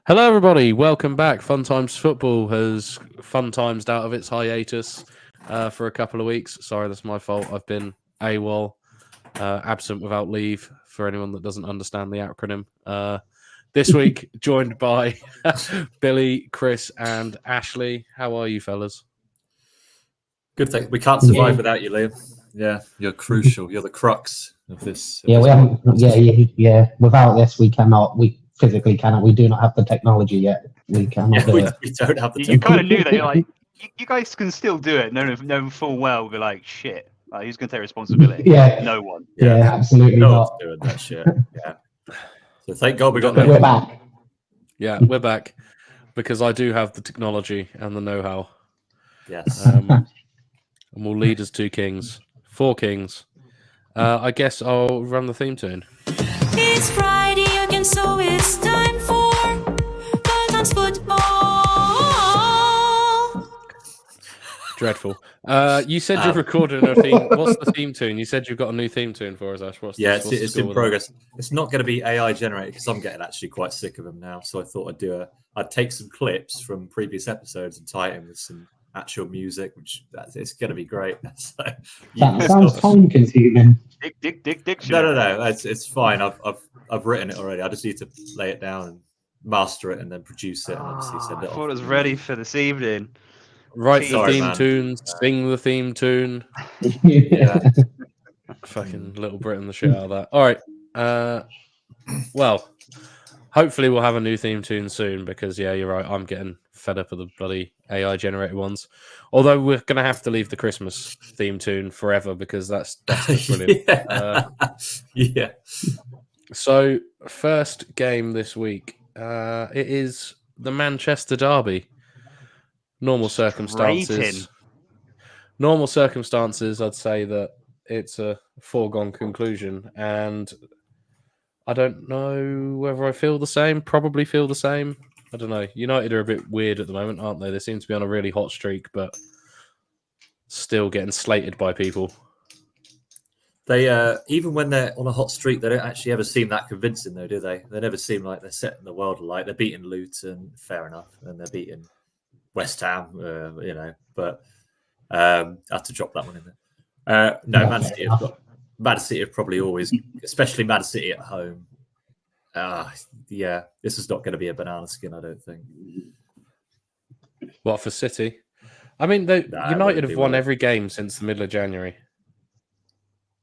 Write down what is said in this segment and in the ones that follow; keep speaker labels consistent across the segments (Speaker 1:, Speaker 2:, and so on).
Speaker 1: Hello, everybody. Welcome back. Fun Times Football has fun timesed out of its hiatus for a couple of weeks. Sorry, that's my fault. I've been AWOL, absent without leave, for anyone that doesn't understand the acronym. This week, joined by Billy, Chris, and Ashley. How are you, fellas?
Speaker 2: Good thing. We can't survive without you, Liam. Yeah, you're crucial. You're the crux of this.
Speaker 3: We haven't. Yeah. Without this, we cannot. We physically cannot. We do not have the technology yet. We cannot.
Speaker 2: We don't have the.
Speaker 4: You kind of knew that. You're like, you guys can still do it. No, full well. We're like, shit. Like, who's going to take responsibility?
Speaker 3: Yeah.
Speaker 4: No one.
Speaker 3: Yeah, absolutely
Speaker 2: No
Speaker 3: not.
Speaker 2: one's doing that shit. Yeah. So thank God we got
Speaker 3: We're back.
Speaker 1: Yeah, we're back because I do have the technology and the know-how.
Speaker 2: Yes.
Speaker 1: And we'll lead as four kings. I guess I'll run the theme tune.
Speaker 5: It's Friday again, so it's time for Fun Times Football.
Speaker 1: Dreadful. You said you're recording a theme. What's the theme tune? You said you've got a new theme tune for us, Ash.
Speaker 2: It's in progress. It's not going to be AI generated because I'm getting actually quite sick of them now. So I thought I'd take some clips from previous episodes and tie it in with some actual music, which it's going to be great. So,
Speaker 3: That sounds time consuming.
Speaker 4: Dick.
Speaker 2: No. It's fine. I've written it already. I just need to lay it down and master it and then produce it and obviously send it
Speaker 4: I
Speaker 2: off.
Speaker 4: thought it was ready for this evening.
Speaker 1: Write the
Speaker 2: Sorry,
Speaker 1: theme
Speaker 2: man.
Speaker 1: tune, sing the theme tune.
Speaker 2: Yeah.
Speaker 1: Fucking Little Britain, the shit out of that. All right. Well, hopefully we'll have a new theme tune soon because, yeah, you're right. I'm getting fed up of the bloody AI generated ones. Although we're going to have to leave the Christmas theme tune forever because that's just brilliant.
Speaker 2: Yeah.
Speaker 1: So, first game this week, it is the Manchester Derby. Normal circumstances, I'd say that it's a foregone conclusion, and I don't know whether I feel the same. Probably feel the same. I don't know. United are a bit weird at the moment, aren't they? They seem to be on a really hot streak, but still getting slated by people.
Speaker 2: They even when they're on a hot streak, they don't actually ever seem that convincing, though, do they? They never seem like they're setting the world alight. They're beating Luton, fair enough, and they're beating West Ham, but I have to drop that one in there. No, Man City have probably always, especially Man City at home. This is not going to be a banana skin, I don't think.
Speaker 1: What for City? I mean, United have won every game since the middle of January.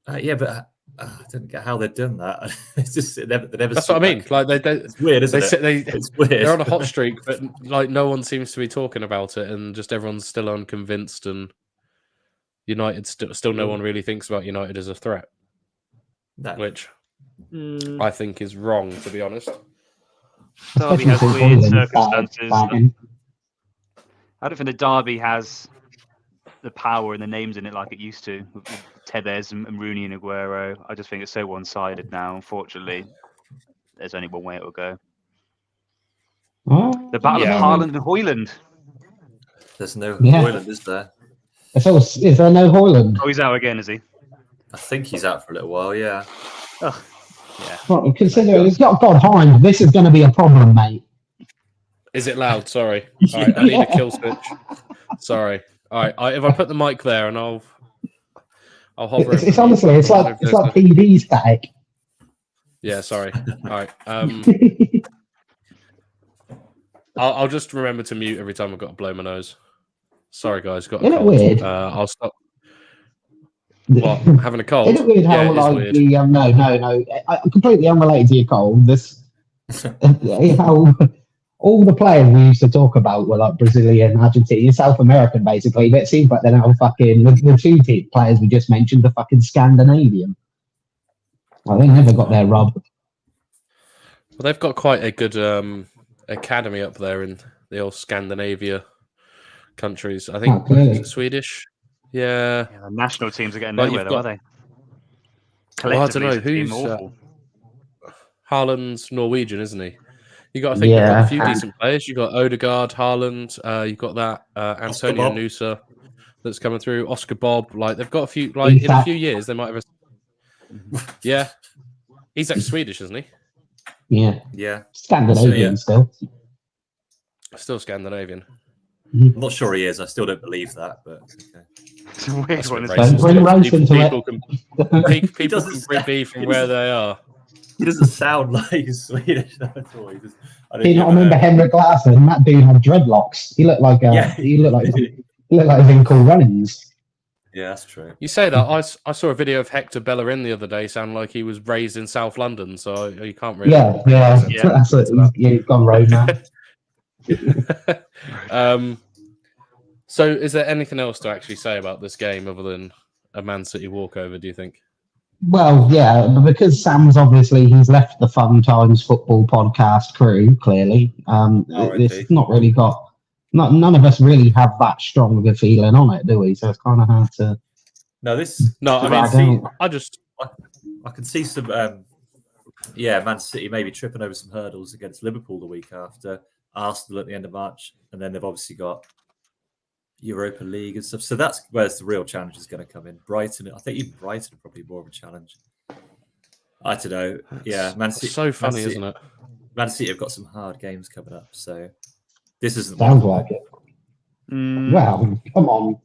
Speaker 2: But I don't get how they've done that. It's just they never.
Speaker 1: That's what I mean. Like
Speaker 2: it's weird, isn't it? It's weird.
Speaker 1: They're on a hot streak, but like no one seems to be talking about it, and just everyone's still unconvinced. And United still no one really thinks about United as a threat, which I think is wrong, to be honest.
Speaker 4: Derby has weird circumstances. I don't think the Derby has the power and the names in it like it used to with Tevez and Rooney and Aguero. I just think it's so one-sided now. Unfortunately, there's only one way it will go. The battle of Haaland and Højlund.
Speaker 2: There's no Højlund, is there?
Speaker 3: Is there no Højlund?
Speaker 4: Oh, he's out again, is he?
Speaker 2: I think he's out for a little while. Yeah.
Speaker 4: Oh, yeah.
Speaker 3: Well, consider it's got Godheim. This is going to be a problem, mate.
Speaker 1: Is it loud? Sorry. All right, I need a kill switch. Sorry. All right, if I put the mic there and I'll hover.
Speaker 3: It's honestly, it's like PV static.
Speaker 1: Yeah, sorry. All right. I'll just remember to mute every time I've got to blow my nose. Sorry, guys. Got a
Speaker 3: Isn't it
Speaker 1: cold.
Speaker 3: weird?
Speaker 1: I'll stop. What? Having a cold?
Speaker 3: Isn't it weird how
Speaker 1: it is weird.
Speaker 3: No. Completely unrelated to your cold. This how all the players we used to talk about were like Brazilian, Argentinian, South American, basically. But it seems like they're now fucking the two players we just mentioned, the fucking Scandinavian. Well, they never got their rub.
Speaker 1: Well, they've got quite a good academy up there in the old Scandinavia countries. I think is it Swedish. Yeah.
Speaker 4: The national teams are getting
Speaker 1: Well,
Speaker 4: nowhere, though, are they?
Speaker 1: Well, I don't know who's Haaland's Norwegian, isn't he? You got to think they've got a few decent players. You got Odegaard, Haaland. You got that Antonio Nusa that's coming through. Oscar Bob. Like they've got a few. Like in a few years, they might have. Yeah, he's like Swedish, isn't he?
Speaker 3: Yeah.
Speaker 2: Yeah.
Speaker 3: Scandinavian still.
Speaker 1: Still Scandinavian.
Speaker 2: I'm not sure he is. I still don't believe that, but okay.
Speaker 4: It's a weird
Speaker 1: That's
Speaker 4: one.
Speaker 1: a bit
Speaker 4: Isn't it?
Speaker 3: Don't bring race
Speaker 1: People,
Speaker 3: into
Speaker 1: people
Speaker 3: it.
Speaker 1: can, people
Speaker 2: doesn't
Speaker 1: can be from where they are.
Speaker 2: He doesn't sound like he's Swedish at all.
Speaker 3: Do you not remember Henrik Larsson? That dude had dreadlocks. He looked like he looked like Vin Cool Runnings.
Speaker 2: Yeah, that's true.
Speaker 1: You say that. I saw a video of Hector Bellerin the other day. Sound like he was raised in South London, so you can't really.
Speaker 3: Yeah. That's it. He's gone road now.
Speaker 1: So, is there anything else to actually say about this game other than a Man City walkover? Do you think?
Speaker 3: Well, yeah, because Sam's obviously he's left the Fun Times Football podcast crew. Clearly, it's not really got. None of us really have that strong of a feeling on it, do we? So it's kind of hard to.
Speaker 2: No, this.
Speaker 1: No, I
Speaker 3: I
Speaker 1: mean,
Speaker 3: don't-
Speaker 2: I can see some. Man City maybe tripping over some hurdles against Liverpool the week after, Arsenal at the end of March, and then they've obviously got Europa League and stuff. So that's where the real challenge is going to come in. Brighton, I think even Brighton are probably more of a challenge. I don't know. Yeah, Man City.
Speaker 1: So funny,
Speaker 2: Man City,
Speaker 1: isn't it?
Speaker 2: Man City have got some hard games coming up, so this isn't
Speaker 3: Sounds like it.
Speaker 4: Mm,
Speaker 3: Well, come on.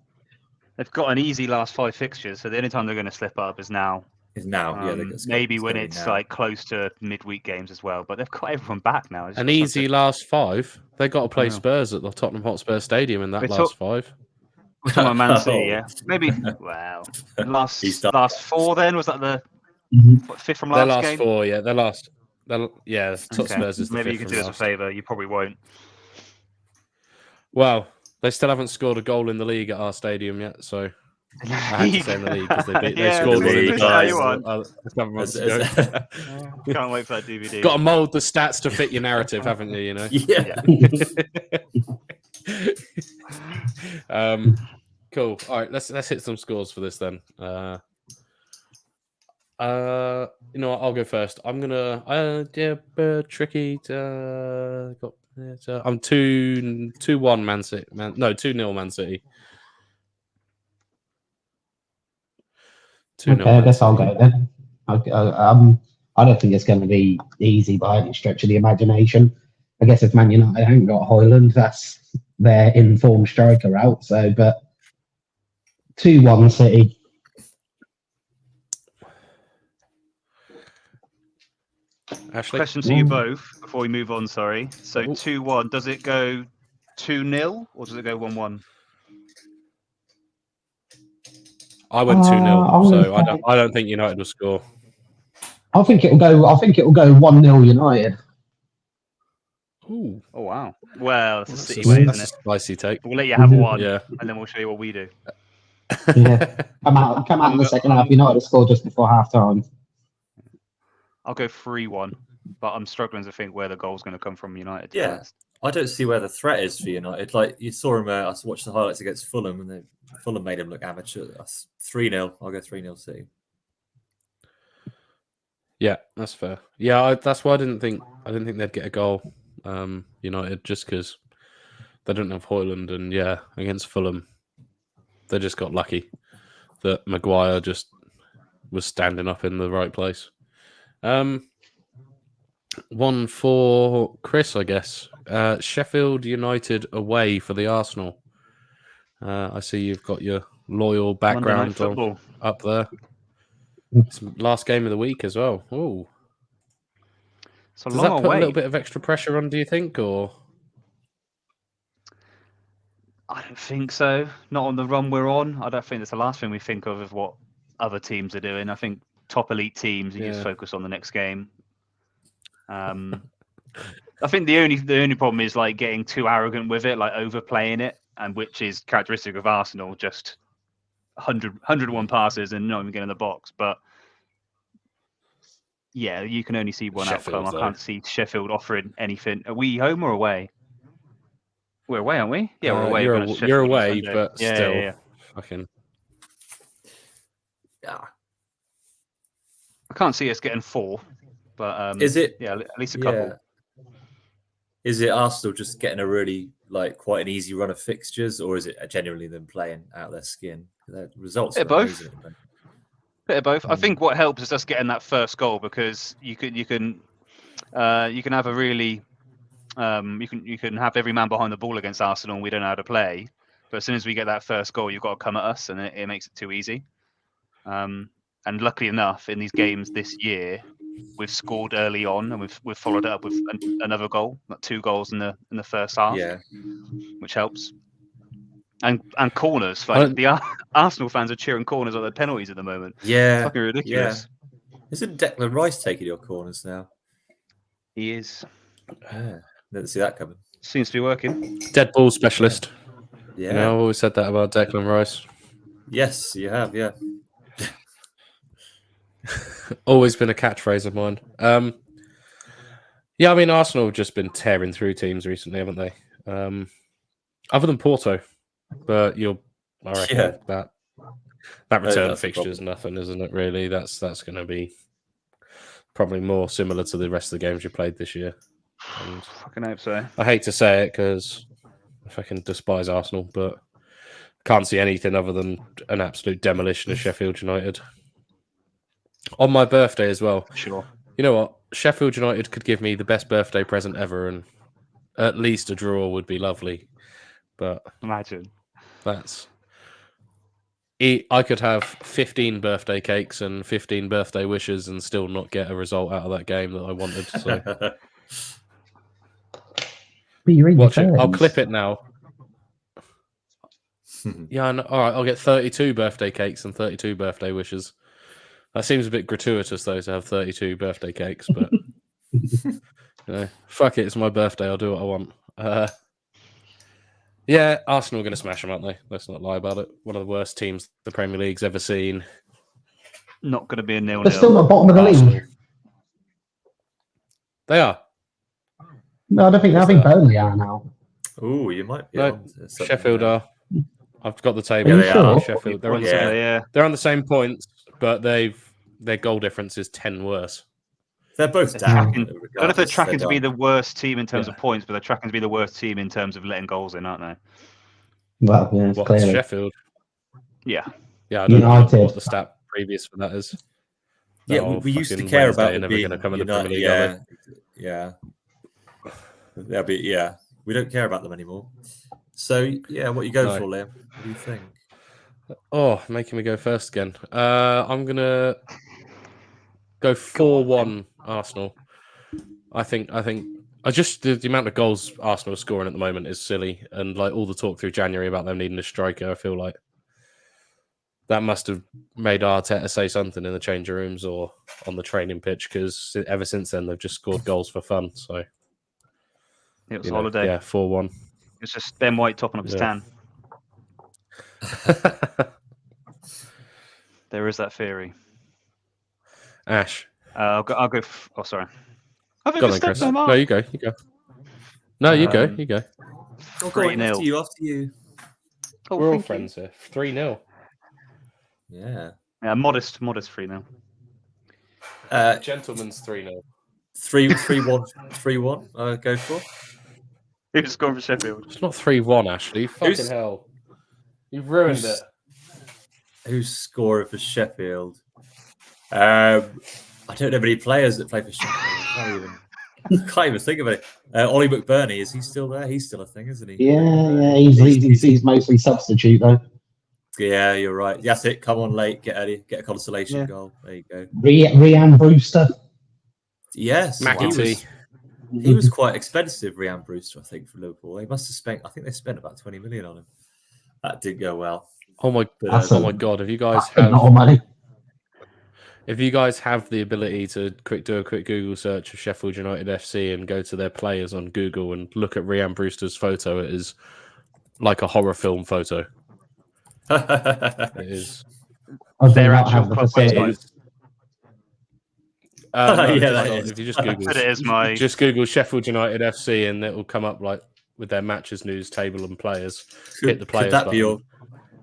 Speaker 4: they've got an easy last 5 fixtures, so the only time they're going to slip up is now.
Speaker 2: Is now. Yeah,
Speaker 4: Maybe when it's
Speaker 2: now.
Speaker 4: like close to midweek games as well. But they've got everyone back now. It's
Speaker 1: An
Speaker 4: just such
Speaker 1: easy last 5. They got to play
Speaker 4: Yeah.
Speaker 1: Spurs at the Tottenham Hotspur Stadium in that
Speaker 4: We're
Speaker 1: last 5.
Speaker 4: We're talking about Man City,
Speaker 2: Oh.
Speaker 4: yeah. Maybe. Wow.
Speaker 2: He's done.
Speaker 4: Last 4 then was that the
Speaker 3: Mhm.
Speaker 4: fifth from
Speaker 1: Their
Speaker 4: last
Speaker 1: last
Speaker 4: game?
Speaker 1: 4, yeah. Their last. Spurs is the
Speaker 4: Maybe you
Speaker 1: fifth
Speaker 4: can
Speaker 1: from
Speaker 4: do us a
Speaker 1: last.
Speaker 4: favour. You probably won't.
Speaker 1: Well, they still haven't scored a goal in the league at our stadium yet, so I had to say in the league because they
Speaker 4: Yeah,
Speaker 1: scored
Speaker 2: the
Speaker 1: one in the
Speaker 2: league,
Speaker 1: cup
Speaker 2: guys.
Speaker 1: a couple months
Speaker 2: As-
Speaker 1: ago.
Speaker 2: as-
Speaker 4: Can't wait for that DVD.
Speaker 1: Got to mould the stats to fit your narrative, haven't you? You know.
Speaker 2: yeah.
Speaker 1: Cool. All right, let's hit some scores for this then. You know what? I'll go first. I'm gonna tricky. I'm 2-1 Man City. 2-0 Man City. 2-0
Speaker 3: Okay, I
Speaker 1: Man
Speaker 3: guess I'll
Speaker 1: City.
Speaker 3: go then. I don't think it's going to be easy by any stretch of the imagination. I guess if Man United haven't got Højlund, that's their informed striker out. So, but 2-1 City.
Speaker 1: Ashley.
Speaker 4: Question to you both before we move on. Sorry. So 2-1. Does it go 2-0 or does it go 1-1?
Speaker 1: I went 2-0,
Speaker 3: I'm gonna
Speaker 1: so
Speaker 3: say-
Speaker 1: I don't think United will score.
Speaker 3: I think it'll go 1-0 United.
Speaker 1: Ooh,
Speaker 4: Oh wow. Well, it's a
Speaker 1: that's
Speaker 4: City
Speaker 1: a,
Speaker 4: way,
Speaker 1: that's
Speaker 4: isn't
Speaker 1: a
Speaker 4: it?
Speaker 1: spicy take.
Speaker 4: We'll let you have one,
Speaker 1: Yeah.
Speaker 4: and then we'll show you what we do.
Speaker 3: Yeah. Come out in the second half. United will score just before half time.
Speaker 4: I'll go 3-1, but I'm struggling to think where the goal's going to come from United. to be
Speaker 2: Yeah.
Speaker 4: honest.
Speaker 2: I don't see where the threat is for United. Like you saw him, I watched the highlights against Fulham, and Fulham made him look amateur. That's 3-0. I'll go 3-0 City.
Speaker 1: Yeah, that's fair. Yeah, that's why I didn't think they'd get a goal. United, just because they don't have Højlund, and yeah, against Fulham, they just got lucky that Maguire just was standing up in the right place. One for Chris, I guess. Sheffield United away for the Arsenal. I see you've got your loyal
Speaker 4: Monday Night
Speaker 1: background
Speaker 4: football.
Speaker 1: up there. It's last game of the week as well. Ooh.
Speaker 4: It's a
Speaker 1: Does that
Speaker 4: long
Speaker 1: put a
Speaker 4: way.
Speaker 1: little bit of extra pressure on, do you think, or?
Speaker 4: I don't think so. Not on the run we're on. I don't think that's the last thing we think of what other teams are doing. I think top elite teams, you just
Speaker 1: Yeah.
Speaker 4: focus on the next game. I think the only problem is like getting too arrogant with it, like overplaying it, and which is characteristic of Arsenal. Just 101 passes and not even getting in the box. But yeah, you can only see one
Speaker 1: Sheffield,
Speaker 4: outcome.
Speaker 1: though.
Speaker 4: I can't see Sheffield offering anything. Are we home or away? We're away, aren't we? Yeah, we're away.
Speaker 1: You're,
Speaker 4: We're going to
Speaker 1: you're
Speaker 4: Sheffield on
Speaker 1: away,
Speaker 4: Sunday.
Speaker 1: but
Speaker 4: Yeah,
Speaker 1: still,
Speaker 4: yeah, yeah.
Speaker 1: fucking.
Speaker 2: Yeah.
Speaker 4: I can't see us getting 4, but
Speaker 2: Is it?
Speaker 4: yeah, at least a couple.
Speaker 2: Yeah. Is it Arsenal just getting a really quite an easy run of fixtures, or is it genuinely them playing out their skin? The results
Speaker 4: Bit
Speaker 2: are
Speaker 4: of both.
Speaker 2: amazing at the moment.
Speaker 4: Bit of both. I think what helps is us getting that first goal because you can have a really You can have every man behind the ball against Arsenal, and we don't know how to play. But as soon as we get that first goal, you've got to come at us, and it makes it too easy. And luckily enough, in these games this year, we've scored early on, and we've followed it up with another goal, like 2 goals in the first half,
Speaker 2: Yeah.
Speaker 4: which helps. And corners, like the Arsenal fans are cheering corners on their penalties at the moment.
Speaker 2: Yeah.
Speaker 4: Fucking ridiculous.
Speaker 2: Isn't Declan Rice taking your corners now?
Speaker 4: He is.
Speaker 2: Yeah. Didn't see that coming.
Speaker 4: Seems to be working.
Speaker 1: Dead ball specialist.
Speaker 2: Yeah.
Speaker 1: You know, I've always said that about Declan Rice.
Speaker 2: Yes, you have. Yeah.
Speaker 1: Always been a catchphrase of mine. Yeah, I mean, Arsenal have just been tearing through teams recently, haven't they? Other than Porto, but I reckon that return
Speaker 2: that's the
Speaker 1: fixture is nothing, isn't it? Really, that's going to be probably more similar to the rest of the games you played this year. And
Speaker 4: Fucking hope so.
Speaker 1: I hate to say it because I fucking despise Arsenal, but can't see anything other than an absolute demolition of Sheffield United. On my birthday as well.
Speaker 4: Sure.
Speaker 1: You know what? Sheffield United could give me the best birthday present ever, and at least a draw would be lovely. But
Speaker 4: Imagine.
Speaker 1: I could have 15 birthday cakes and 15 birthday wishes and still not get a result out of that game that I wanted. So
Speaker 3: But you're in
Speaker 1: watch it.
Speaker 3: your
Speaker 1: I'll
Speaker 3: 30s.
Speaker 1: clip it now. Yeah, no, all right. I'll get 32 birthday cakes and 32 birthday wishes. That seems a bit gratuitous, though, to have 32 birthday cakes. But you know, fuck it. It's my birthday. I'll do what I want. Yeah, Arsenal are going to smash them, aren't they? Let's not lie about it. One of the worst teams the Premier League's ever seen.
Speaker 4: Not going to be a 0-0.
Speaker 3: They're still at bottom of the
Speaker 1: Arsenal.
Speaker 3: league.
Speaker 1: They are.
Speaker 3: No, I think Burnley are now.
Speaker 2: Oh, you might be.
Speaker 1: No,
Speaker 2: on to something
Speaker 1: Sheffield
Speaker 2: there.
Speaker 1: are. I've got the table.
Speaker 3: Are you
Speaker 2: they
Speaker 3: sure?
Speaker 2: are.
Speaker 1: Sheffield. They're on, the
Speaker 2: Yeah.
Speaker 1: same, they're on the same points, but their goal difference is 10 worse.
Speaker 2: They're both
Speaker 4: They're
Speaker 2: down.
Speaker 4: tracking- I don't know if they're
Speaker 2: regardless,
Speaker 4: tracking to be
Speaker 2: down.
Speaker 4: the worst team in terms
Speaker 2: Yeah.
Speaker 4: of points, but they're tracking to be the worst team in terms of letting goals in, aren't they?
Speaker 3: Well, yeah,
Speaker 1: What,
Speaker 3: clearly.
Speaker 1: Sheffield?
Speaker 4: Yeah.
Speaker 1: Yeah, I don't know
Speaker 3: United.
Speaker 1: what the stat previous for that is.
Speaker 2: Yeah,
Speaker 1: Oh,
Speaker 2: we used to
Speaker 1: fucking
Speaker 2: care
Speaker 1: Wednesday
Speaker 2: about
Speaker 1: are never
Speaker 2: being
Speaker 1: going to come in the
Speaker 2: United.
Speaker 1: Premier League, are they?
Speaker 2: Yeah. We don't care about them anymore. So yeah, what you go
Speaker 1: No.
Speaker 2: for, Liam? What do you think?
Speaker 1: Oh, making me go first again. I'm gonna go 4-1 Arsenal. I think just the amount of goals Arsenal are scoring at the moment is silly, and like all the talk through January about them needing a striker, I feel like that must have made Arteta say something in the changing rooms or on the training pitch, because ever since then they've just scored goals for fun. So
Speaker 4: It was
Speaker 1: you know,
Speaker 4: holiday.
Speaker 1: yeah, 4-1.
Speaker 4: It's just Ben White topping up his
Speaker 1: Yeah.
Speaker 4: tan. There is that theory.
Speaker 1: Ash,
Speaker 4: I'll go. Oh, sorry. I think
Speaker 1: go
Speaker 4: I
Speaker 1: on,
Speaker 4: stepped
Speaker 1: Chris.
Speaker 4: them
Speaker 1: No,
Speaker 4: up.
Speaker 1: you go. No, you go.
Speaker 4: Um,
Speaker 1: You go.
Speaker 2: Oh, go on,
Speaker 4: 3-0.
Speaker 2: after you.
Speaker 4: Oh,
Speaker 1: We're all
Speaker 4: thank you.
Speaker 1: friends here. 3-0.
Speaker 2: Yeah.
Speaker 4: Yeah, modest 3-0.
Speaker 1: Gentlemen's 3-0.
Speaker 2: 3-1. 3-1. Go for.
Speaker 4: Who's scoring for Sheffield?
Speaker 1: It's not 3-1, Ashley. Fucking
Speaker 2: Who's-
Speaker 1: hell. You've ruined
Speaker 2: who's-
Speaker 1: it.
Speaker 2: Who's scorer for Sheffield? I don't know many players that play for Sheffield. I can't even think of it. Ollie McBurney, is he still there? He's still a thing, isn't he?
Speaker 3: Yeah, he's mostly substitute though.
Speaker 2: Yeah, you're right. That's it. Come on late, get a consolation
Speaker 4: Yeah.
Speaker 2: goal. There you go.
Speaker 3: Rhian Brewster.
Speaker 2: Yes,
Speaker 1: McAtee.
Speaker 2: he was quite expensive, Rhian Brewster, I think, for Liverpool. They must have spent. I think they spent about 20 million on him. That did go well.
Speaker 1: Oh my,
Speaker 3: That's
Speaker 1: oh
Speaker 3: a-
Speaker 1: my god! If you guys
Speaker 3: That's a lot of
Speaker 1: have,
Speaker 3: money.
Speaker 1: if you guys have the ability to do a quick Google search of Sheffield United FC and go to their players on Google and look at Rhian Brewster's photo, it is like a horror film photo. It is.
Speaker 3: I
Speaker 4: Their
Speaker 3: not
Speaker 4: actual
Speaker 3: have the
Speaker 4: club
Speaker 3: facility.
Speaker 4: website.
Speaker 1: It is. No,
Speaker 2: Yeah,
Speaker 1: just
Speaker 2: that
Speaker 1: not.
Speaker 2: is.
Speaker 1: If you just Google,
Speaker 4: But it is my.
Speaker 1: just Google Sheffield United FC and it will come up like with their matches news table and players. Hit the
Speaker 2: Could
Speaker 1: players
Speaker 2: that be
Speaker 1: button.
Speaker 2: your?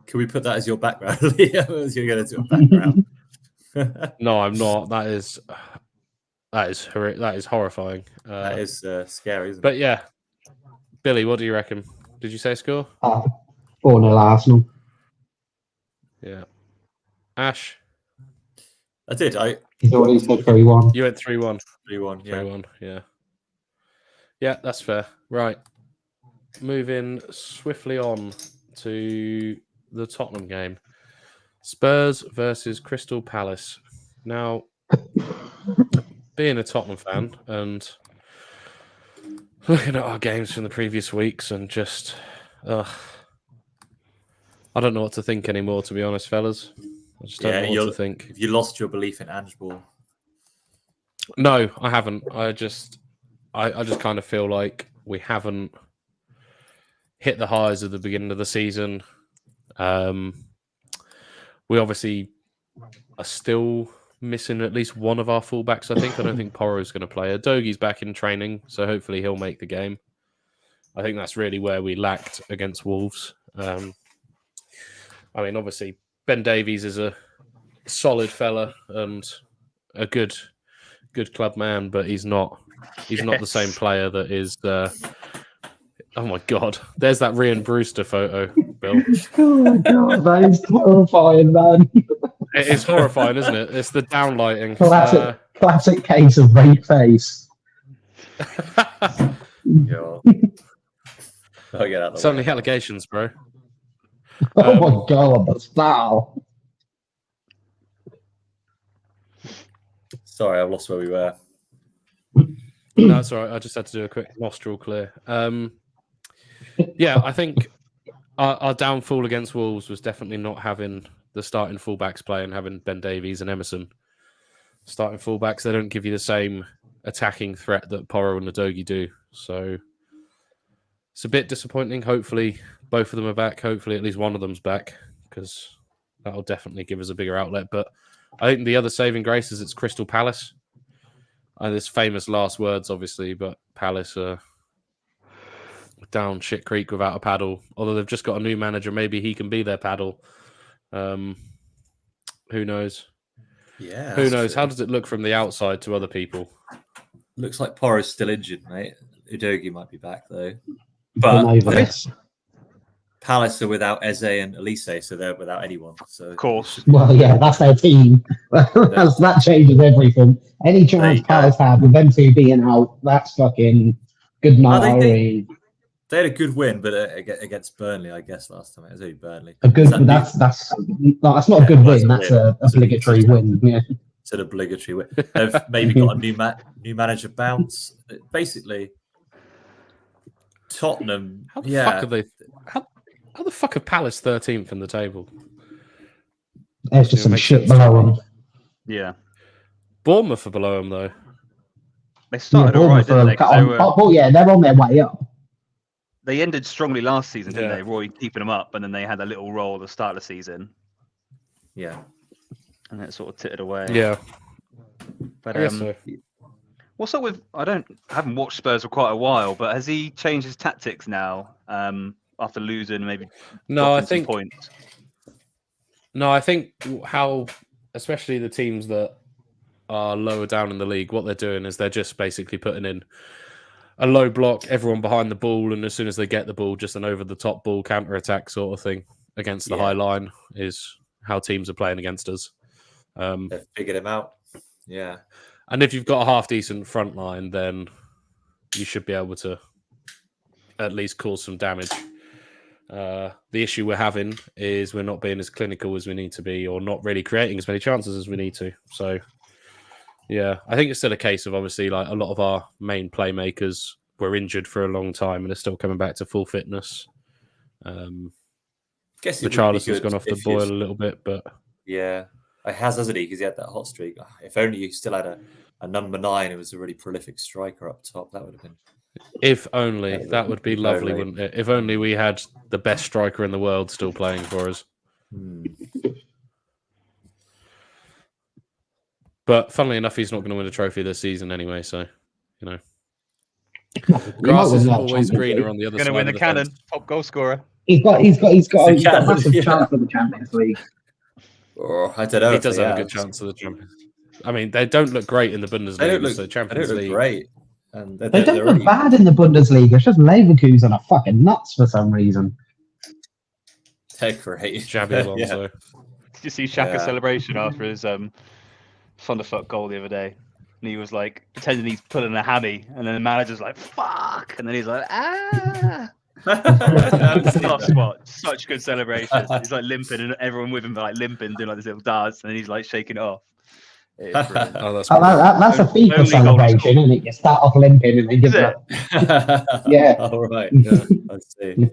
Speaker 2: Can we put that as your background? Yeah, you're going to do a background.
Speaker 1: No, I'm not. That is horrifying.
Speaker 2: That is scary, isn't it?
Speaker 1: But yeah, Billy, what do you reckon? Did you say score?
Speaker 3: 4-0 Arsenal.
Speaker 1: Yeah. Ash,
Speaker 2: I did.
Speaker 3: He's already said 3-1.
Speaker 1: you went 3-1.
Speaker 2: 3-1. Yeah.
Speaker 1: 3-1. Yeah. Yeah, that's fair. Right. Moving swiftly on to the Tottenham game. Spurs versus Crystal Palace. Now, being a Tottenham fan and looking at our games from the previous weeks and just, I don't know what to think anymore, to be honest, fellas. I just don't know what to think.
Speaker 2: Have you lost your belief in Ange Ball?
Speaker 1: No, I haven't. I just kind of feel like we haven't hit the highs at the beginning of the season. We obviously are still missing at least one of our fullbacks, I think. I don't think Porro's going to play. Udogi's back in training, so hopefully he'll make the game. I think that's really where we lacked against Wolves. I mean, obviously, Ben Davies is a solid fella and a good club man, but he's not the same player that is... oh my God! There's that Ryan Brewster photo, Bill.
Speaker 3: Oh God, that is horrifying, man.
Speaker 1: It is horrifying, isn't it? It's the downlighting.
Speaker 3: Classic case of rape face.
Speaker 2: Yeah. I'll get out
Speaker 1: It's only allegations, bro.
Speaker 3: Oh my God, that's foul.
Speaker 2: Sorry, I've lost where we were.
Speaker 1: No, that's all right. I just had to do a quick nostril clear. Yeah, I think our downfall against Wolves was definitely not having the starting fullbacks play and having Ben Davies and Emerson. Starting fullbacks, they don't give you the same attacking threat that Porro and Udogie do. So it's a bit disappointing. Hopefully, both of them are back. Hopefully, at least one of them's back, because that'll definitely give us a bigger outlet. But I think the other saving grace is it's Crystal Palace. There's famous last words, obviously, but Palace are down shit creek without a paddle. Although they've just got a new manager, maybe he can be their paddle. Who knows?
Speaker 2: Yeah.
Speaker 1: Who knows?
Speaker 2: True.
Speaker 1: How does it look from the outside to other people?
Speaker 2: Looks like Porro's still injured, mate. Udogie might be back though.
Speaker 3: Been
Speaker 2: But
Speaker 3: over
Speaker 2: I think
Speaker 3: this.
Speaker 2: Palace are without Eze and Elise, so they're without anyone. So
Speaker 4: Of course.
Speaker 3: Well, yeah, that's their team. That changes everything. Any
Speaker 2: There
Speaker 3: chance
Speaker 2: you go.
Speaker 3: Palace have with them two being out, that's fucking good night.
Speaker 2: they had a good win, but against Burnley, I guess last time it was only Burnley.
Speaker 3: A good.
Speaker 2: Is that
Speaker 3: That's not a
Speaker 2: Yeah,
Speaker 3: good
Speaker 2: well,
Speaker 3: win.
Speaker 2: that's
Speaker 3: That's
Speaker 2: a win.
Speaker 3: a obligatory win. Yeah.
Speaker 2: It's an obligatory win. They've maybe got a new manager bounce. Basically, Tottenham.
Speaker 1: How the fuck are they? How the fuck are Palace 13th in the table?
Speaker 3: There's just some
Speaker 1: Makes
Speaker 3: shit
Speaker 1: sense to
Speaker 3: below
Speaker 1: me.
Speaker 3: them.
Speaker 4: Yeah.
Speaker 1: Bournemouth are below them though.
Speaker 4: They started all right, didn't they? 'Cause
Speaker 3: Yeah, they're on their way up.
Speaker 4: they ended strongly last season, didn't
Speaker 1: Yeah.
Speaker 4: they? Roy keeping them up, and then they had a little roll at the start of the season,
Speaker 2: Yeah.
Speaker 4: and it sort of tittered away.
Speaker 1: Yeah,
Speaker 4: But
Speaker 1: I guess so.
Speaker 4: what's up with? I haven't watched Spurs for quite a while, but has he changed his tactics now? After losing, maybe.
Speaker 1: No, I
Speaker 4: dropping some
Speaker 1: think
Speaker 4: points.
Speaker 1: No, I think how, especially the teams that are lower down in the league, what they're doing is they're just basically putting in a low block, everyone behind the ball, and as soon as they get the ball, just an over-the-top ball counter-attack sort of thing against the high line is how teams are playing against us.
Speaker 2: They've figured him out. Yeah.
Speaker 1: And if you've got a half-decent front line, then you should be able to at least cause some damage. The issue we're having is we're not being as clinical as we need to be, or not really creating as many chances as we need to. So, yeah, I think it's still a case of obviously like a lot of our main playmakers were injured for a long time and are still coming back to full fitness.
Speaker 2: Guess
Speaker 1: The
Speaker 2: it would be
Speaker 1: Charlison's
Speaker 2: good
Speaker 1: gone off the
Speaker 2: if
Speaker 1: boil
Speaker 2: he's-
Speaker 1: a little bit, but
Speaker 2: Yeah. It has, hasn't he? Because he had that hot streak. If only you still had a number 9 who was a really prolific striker up top, that would have been.
Speaker 1: if only,
Speaker 2: Yeah,
Speaker 1: that would be
Speaker 2: if
Speaker 1: lovely,
Speaker 2: only.
Speaker 1: wouldn't it? If only we had the best striker in the world still playing for us. But funnily enough, he's not going to win a trophy this season anyway, so, you know. Grass is always greener on the other
Speaker 4: Going
Speaker 1: side
Speaker 4: to win
Speaker 1: of
Speaker 4: the
Speaker 1: the fence.
Speaker 4: cannon, top goal scorer.
Speaker 3: He's got a massive
Speaker 2: Yeah.
Speaker 3: chance for the Champions League.
Speaker 2: Or I don't know.
Speaker 1: He
Speaker 2: if
Speaker 1: does
Speaker 2: they
Speaker 1: have a good chance of the Champions. I mean, they don't look great in the
Speaker 2: They don't
Speaker 1: Bundesliga,
Speaker 2: look.
Speaker 1: so
Speaker 2: They
Speaker 1: Champions
Speaker 2: don't look
Speaker 1: League.
Speaker 2: great. And
Speaker 3: They don't look bad in the Bundesliga. It's just Leverkusen are fucking nuts for some reason.
Speaker 2: They're great.
Speaker 1: Xabi Alonso.
Speaker 4: Did you see Xhaka's
Speaker 2: Yeah.
Speaker 4: celebration after his Thunderfuck goal the other day? and he was like pretending he's pulling a hammy, and then the manager's like, "Fuck!" and then he's like, "Ah!" Top spot, such good celebration. He's like limping, and everyone with him like limping, doing like this little dance, and he's like shaking it off. It is brilliant.
Speaker 1: Oh, that's
Speaker 3: That's a FIFA
Speaker 4: Only
Speaker 3: celebration, isn't it? You start off limping and then give
Speaker 4: Is
Speaker 3: it.
Speaker 4: it?
Speaker 3: Yeah.
Speaker 2: All right. Yeah, I see.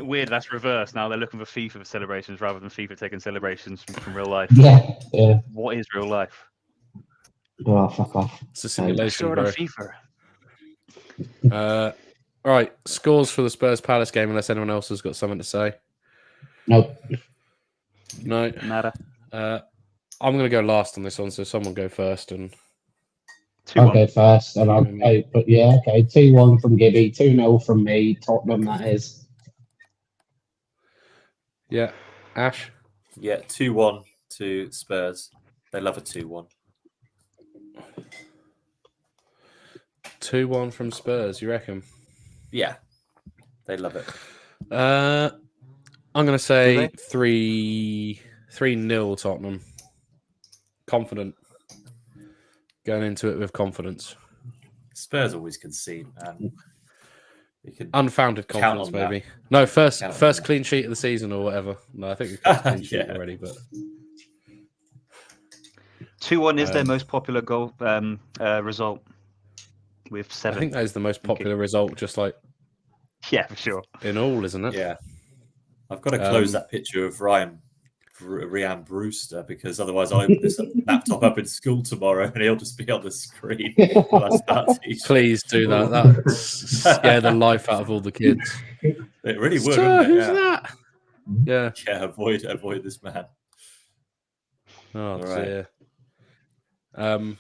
Speaker 4: Weird. That's reversed. Now they're looking for FIFA celebrations rather than FIFA taking celebrations from real life.
Speaker 3: Yeah. Yeah.
Speaker 4: What is real life?
Speaker 3: Oh, fuck off.
Speaker 1: It's a
Speaker 4: I
Speaker 1: simulation,
Speaker 4: saw it on
Speaker 1: bro.
Speaker 4: FIFA.
Speaker 1: Right, scores for the Spurs Palace game, unless anyone else has got something to say.
Speaker 3: Nope.
Speaker 1: No.
Speaker 4: Nada.
Speaker 1: I'm going to go last on this one, so someone go first. And
Speaker 4: 2-1.
Speaker 3: I'll go first, and I'll go. But yeah, okay. 2-1 from Gibby, 2-0 from me. Tottenham, that is.
Speaker 1: yeah, Ash.
Speaker 2: Yeah, 2-1 to Spurs. They love a 2-1.
Speaker 1: 2-1 from Spurs. You reckon?
Speaker 2: Yeah, they love it.
Speaker 1: I'm going to say 3-0 Tottenham. Confident. Going into it with confidence.
Speaker 2: Spurs always concede, man. You can
Speaker 1: Unfounded
Speaker 2: Count
Speaker 1: confidence,
Speaker 2: on that.
Speaker 1: maybe. No, first
Speaker 2: Count on
Speaker 1: first
Speaker 2: that.
Speaker 1: clean sheet of the season or whatever. No, I think we've got a clean sheet
Speaker 2: Yeah.
Speaker 1: already, but
Speaker 4: 2-1 is their most popular goal result with 7.
Speaker 1: I think that is the most popular result, just like
Speaker 4: Yeah, for sure.
Speaker 1: in all, isn't it?
Speaker 2: Yeah, I've got to close that picture of Ryan Brewster, because otherwise I'll open this laptop up in school tomorrow and he'll just be on the screen. while I start teaching.
Speaker 1: Please do that. That scare the life out of all the kids.
Speaker 2: It really would,
Speaker 1: Sir,
Speaker 2: wouldn't it?
Speaker 1: who's
Speaker 2: Yeah.
Speaker 1: that? Yeah.
Speaker 2: Yeah, avoid this man.
Speaker 1: Oh,
Speaker 2: All right.
Speaker 1: dear.
Speaker 2: What you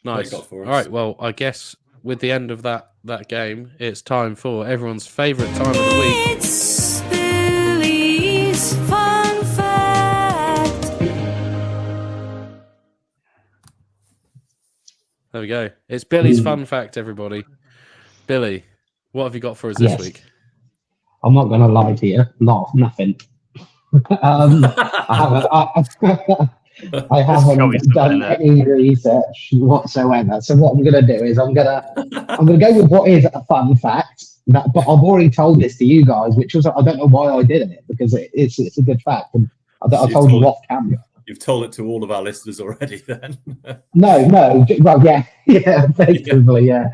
Speaker 1: Nice.
Speaker 2: got for
Speaker 1: All
Speaker 2: us?
Speaker 1: right. Well, I guess with the end of that game, it's time for everyone's favourite time of the week.
Speaker 5: It's Billy's fun fact.
Speaker 1: There we go. It's Billy's fun fact, everybody. Billy, what have you got for us this
Speaker 3: Yes.
Speaker 1: week?
Speaker 3: I'm not going to lie to you. Nothing. I haven't
Speaker 4: Probably something
Speaker 3: done
Speaker 4: there.
Speaker 3: any research whatsoever. So what I'm going to do is I'm going to go with what is a fun fact. But I've already told this to you guys, which was I don't know why I did it, because it's a good fact, and I told you off camera.
Speaker 2: You've told it to all of our listeners already, then.
Speaker 3: No, well, yeah, effectively, yeah.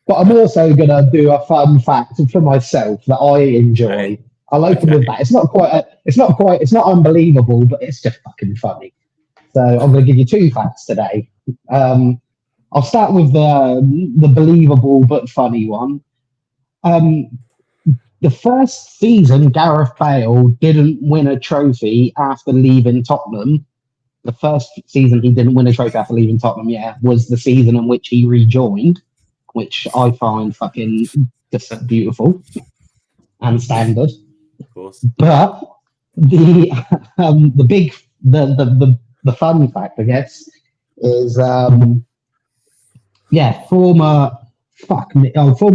Speaker 3: But I'm also going to do a fun fact for myself that I enjoy.
Speaker 2: Okay.
Speaker 3: I'll open with that. It's not unbelievable, but it's just fucking funny. So I'm going to give you 2 facts today. I'll start with the believable but funny one. The first season Gareth Bale didn't win a trophy after leaving Tottenham. The first season he didn't win a trophy after leaving Tottenham, was the season in which he rejoined, which I find fucking just beautiful and standard.
Speaker 2: Of course.
Speaker 3: But the fun fact, I guess, is former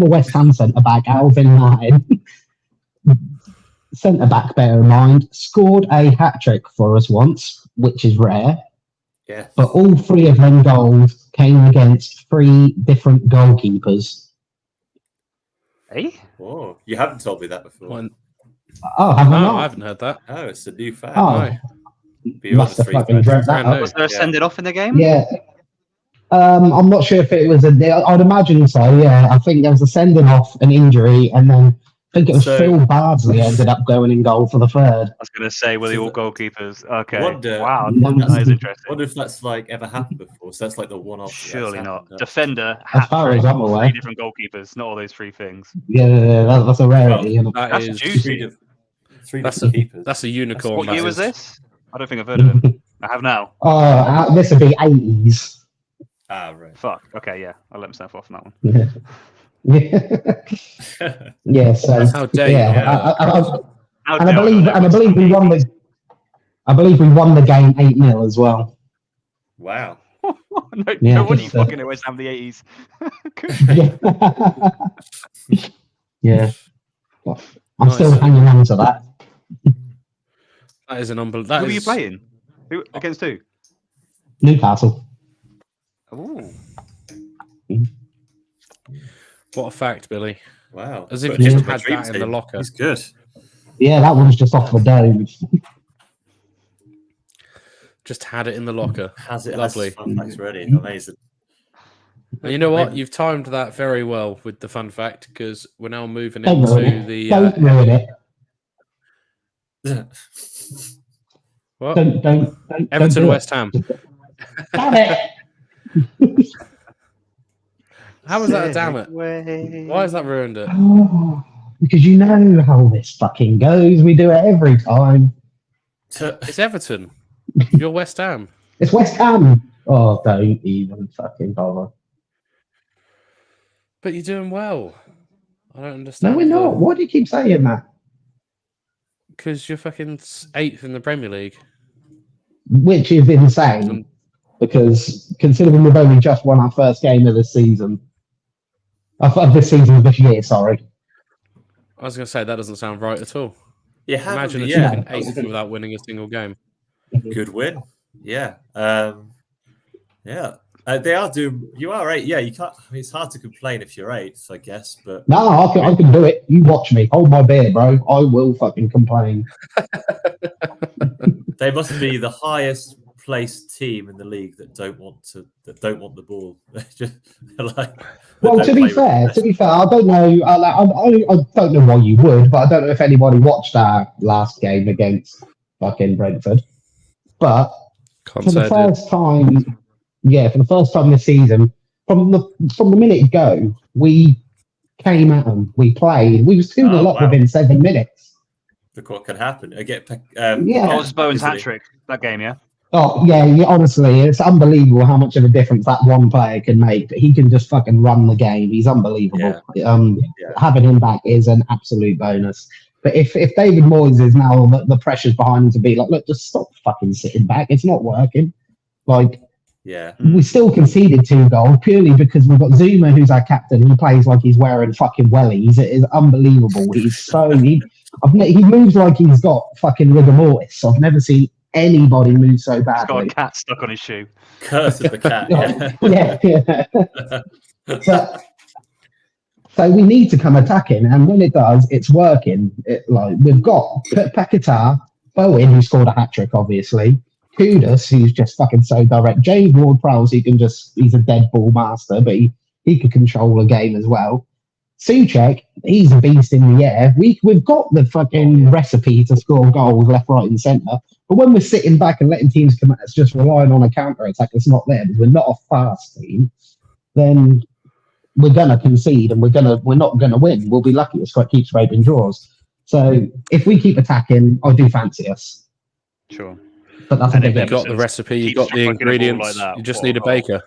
Speaker 3: West Ham centre back Alvin Martin, centre back, bear in mind, scored a hat trick for us once, which is rare.
Speaker 2: Yeah.
Speaker 3: But all 3 of them goals came against 3 different goalkeepers.
Speaker 4: Hey?
Speaker 2: Whoa, you haven't told me that before.
Speaker 1: One-
Speaker 3: Oh, have I
Speaker 1: No,
Speaker 3: not?
Speaker 1: I haven't heard that.
Speaker 2: Oh, it's a new fact.
Speaker 3: Oh,
Speaker 1: No.
Speaker 2: But you're on
Speaker 3: must
Speaker 2: the
Speaker 3: have
Speaker 2: 3
Speaker 3: fucking
Speaker 2: facts.
Speaker 3: dreamt that
Speaker 1: Brand
Speaker 3: up.
Speaker 1: new.
Speaker 4: Was there a
Speaker 2: Yeah.
Speaker 4: send it off in the game?
Speaker 3: Yeah. I'm not sure if it was I'd imagine so, yeah. I think there was a sending off, an injury, and then I think it was
Speaker 2: So-
Speaker 3: Phil Bardsley ended up going in goal for the 3rd.
Speaker 4: I was going to say, were they all goalkeepers? Okay.
Speaker 2: Wonder-
Speaker 4: Wow,
Speaker 3: Wonder-
Speaker 4: that is
Speaker 2: I
Speaker 4: interesting.
Speaker 2: wonder if that's ever happened before. So that's like the one-off. that's
Speaker 4: Surely not.
Speaker 2: happened.
Speaker 4: Defender,
Speaker 3: As far
Speaker 4: hat-trick,
Speaker 3: as I'm aware.
Speaker 4: 3 different goalkeepers, not all those 3 things.
Speaker 3: Yeah, that's a rarity. isn't it?
Speaker 1: That
Speaker 4: That's
Speaker 1: is
Speaker 4: juicy.
Speaker 2: Three
Speaker 1: That's
Speaker 2: different keepers.
Speaker 1: that's a unicorn.
Speaker 4: What
Speaker 1: that
Speaker 4: year was
Speaker 1: is.
Speaker 4: this? I don't think I've heard of him. I have now.
Speaker 3: This would be 80s.
Speaker 2: Right.
Speaker 4: Fuck. Okay, yeah. I'll let myself off on that one.
Speaker 3: Yeah. Yeah, so
Speaker 1: How dare you?
Speaker 3: yeah,
Speaker 4: How
Speaker 3: and I
Speaker 4: dare
Speaker 3: believe we won the. I believe we won the game 8-0 as well.
Speaker 2: Wow.
Speaker 4: no,
Speaker 3: Yeah,
Speaker 4: no wonder you
Speaker 3: just,
Speaker 4: fucking at West Ham the 80s.
Speaker 3: Yeah. I'm
Speaker 1: Nice.
Speaker 3: still hanging on to that.
Speaker 1: That is an unbelievable.
Speaker 4: Who were you playing? Who against who?
Speaker 3: Newcastle.
Speaker 4: Ooh.
Speaker 1: What a fact, Billy.
Speaker 2: Wow.
Speaker 1: As if
Speaker 2: Put
Speaker 1: you
Speaker 2: him
Speaker 1: just
Speaker 2: in my
Speaker 1: had
Speaker 2: dream
Speaker 1: that in the
Speaker 2: team.
Speaker 1: locker.
Speaker 2: He's good.
Speaker 3: Yeah, that one's just off the dome.
Speaker 1: Just had it in the locker.
Speaker 2: Has it?
Speaker 1: Lovely.
Speaker 2: Has fun facts ready. Amazing.
Speaker 1: And you know what?
Speaker 2: Maybe-
Speaker 1: You've timed that very well with the fun fact because we're now moving
Speaker 3: Don't ruin
Speaker 1: into
Speaker 3: it.
Speaker 1: the
Speaker 3: Don't ruin it.
Speaker 1: what?
Speaker 3: Don't
Speaker 1: Everton
Speaker 3: do
Speaker 1: West Ham.
Speaker 3: Damn it!
Speaker 1: How was that a damn it? Why has that ruined it?
Speaker 3: Oh, because you know how this fucking goes. We do it every time.
Speaker 1: It's Everton. You're West Ham.
Speaker 3: It's West Ham. Oh, don't even fucking bother.
Speaker 1: But you're doing well. I don't understand.
Speaker 3: No, we're not. Why do you keep saying that?
Speaker 1: Because you're fucking 8th in the Premier League.
Speaker 3: Which is insane. Because considering we've only just won our first game of the season. Of this year, sorry.
Speaker 1: I was going to say, that doesn't sound right at all.
Speaker 2: You
Speaker 1: Imagine
Speaker 2: haven't,
Speaker 1: achieving
Speaker 2: yeah.
Speaker 1: 8th without winning a single game.
Speaker 2: Good win. Yeah. Yeah. They are doing. You are 8. Yeah, you can't. I mean, it's hard to complain if you're 8th, I guess. But
Speaker 3: No, I can do it. You watch me. Hold my beer, bro. I will fucking complain.
Speaker 2: they must be the highest placed team in the league that don't want the ball. They're like.
Speaker 3: Well, to be fair, I don't know. I don't know why you would, but I don't know if anybody watched our last game against fucking Brentford. But
Speaker 1: Can't
Speaker 3: for
Speaker 1: say
Speaker 3: the
Speaker 1: I did.
Speaker 3: first time, for the first time this season, from the minute go, we came at them. We played. We was 2-0 up
Speaker 2: wow.
Speaker 3: within 7 minutes.
Speaker 2: Look what can happen. I get.
Speaker 3: Yeah.
Speaker 4: Oh, it's Bowen's
Speaker 2: easily.
Speaker 4: hat trick that game, yeah.
Speaker 3: Oh yeah, honestly, it's unbelievable how much of a difference that one player can make. He can just fucking run the game. He's unbelievable.
Speaker 2: Yeah.
Speaker 3: Having him back is an absolute bonus. But if David Moyes is now the pressure's behind him to be like, look, just stop fucking sitting back. It's not working. Like
Speaker 2: Yeah.
Speaker 3: we still conceded 2 goals purely because we've got Zuma, who's our captain, who plays like he's wearing fucking wellies. It is unbelievable. He moves like he's got fucking rigor mortis. I've never seen anybody move so
Speaker 4: He's got a
Speaker 3: badly.
Speaker 4: cat stuck on his shoe.
Speaker 2: Curse of the cat. Yeah.
Speaker 3: So we need to come attacking, and when it does, it's working. We've got Paquetá, Bowen, who scored a hat trick, obviously. Kudus, who's just fucking so direct. James Ward-Prowse, he's a dead ball master, but he could control a game as well. Souček, he's a beast in the air. We've got the fucking recipe to score goals left, right, and centre. But when we're sitting back and letting teams come at us, just relying on a counter attack that's not there, because we're not a fast team, then we're gonna concede and we're not gonna win. We'll be lucky to keep scraping draws. So if we keep attacking, I do fancy us.
Speaker 4: Sure.
Speaker 3: But that's
Speaker 4: And
Speaker 3: a
Speaker 4: if
Speaker 3: big
Speaker 1: You've got the recipe, you've got the
Speaker 4: Keeps fucking a ball
Speaker 1: ingredients.
Speaker 4: like that.
Speaker 1: You just
Speaker 4: What
Speaker 1: need a
Speaker 4: a goal.
Speaker 1: baker.